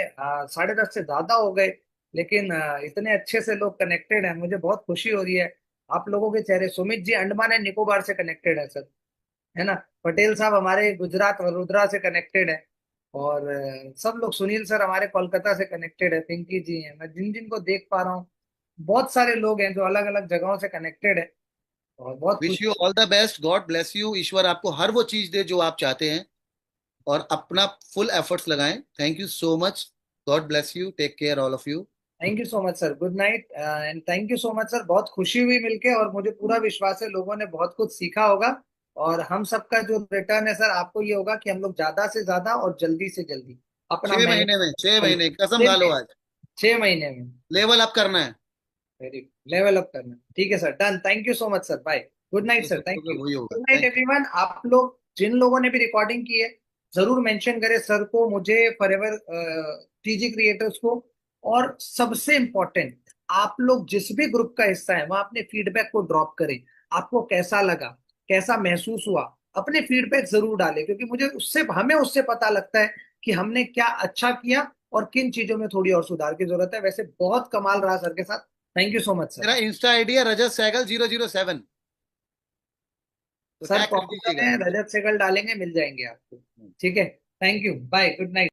10:30 से ज्यादा हो गए, लेकिन इतने अच्छे से लोग कनेक्टेड हैं, मुझे बहुत खुशी हो रही है। आप लोगों के चेहरे, सुमित जी अंडमान एंड निकोबार से कनेक्टेड है सर, है ना। पटेल साहब हमारे गुजरात वडोदरा से कनेक्टेड है। और सब लोग, सुनील सर हमारे कोलकाता से कनेक्टेड है, पिंकी जी हैं, मैं जिन जिन को देख पा रहा हूँ, बहुत सारे लोग हैं जो अलग अलग जगहों से कनेक्टेड है। और बहुत विश खुश। You all the best, God bless you. ईश्वर आपको हर वो चीज दे जो आप चाहते हैं, और अपना फुल एफर्ट्स लगाएं। Thank you so much. God bless you, take care all of you. Thank you so much sir, good night and thank you so much sir. बहुत खुशी हुई मिलके, और मुझे पूरा विश्वास है लोगों ने बहुत कुछ सीखा होगा। और हम सबका जो रिटर्न है सर आपको ये होगा कि हम लोग ज्यादा से ज्यादा और जल्दी से जल्दी अपना छह मेहनत महीने में, छह फल, महीने कसम खा लो आज। 6 महीने में लेवल अप करना है। वेरी लेवल अप करना। ठीक है sir, done. Thank you so much sir, bye. Good night जो सर, थैंक सोचोगे यू। वही होगा। Good night thank everyone. आप लोग जिन लोगों ने भी रिकॉर्डिंग की है, जरूर मेंशन करें सर को, मुझे, फॉरएवर टीजी क्रिएटर्स को। और सबसे इंपॉर्टेंट, आप लोग जिस भी ग्रुप का हिस्सा है वहां अपने फीडबैक को ड्रॉप करें। आपको कैसा लगा, कैसा महसूस हुआ, अपने फीडबैक जरूर डालें, क्योंकि मुझे उससे, हमें उससे पता लगता है कि हमने क्या अच्छा किया और किन चीजों में थोड़ी और सुधार की जरूरत है। वैसे बहुत कमाल रहा सर के साथ। Thank you so much sir. मेरा इंस्टा आईडी है रजत सहगल 007, तो सर टैग कर पॉपुलर दीजिएगा। है, रजत सेगल डालेंगे, मिल जाएंगे आपको। ठीक है, thank you, bye, good night.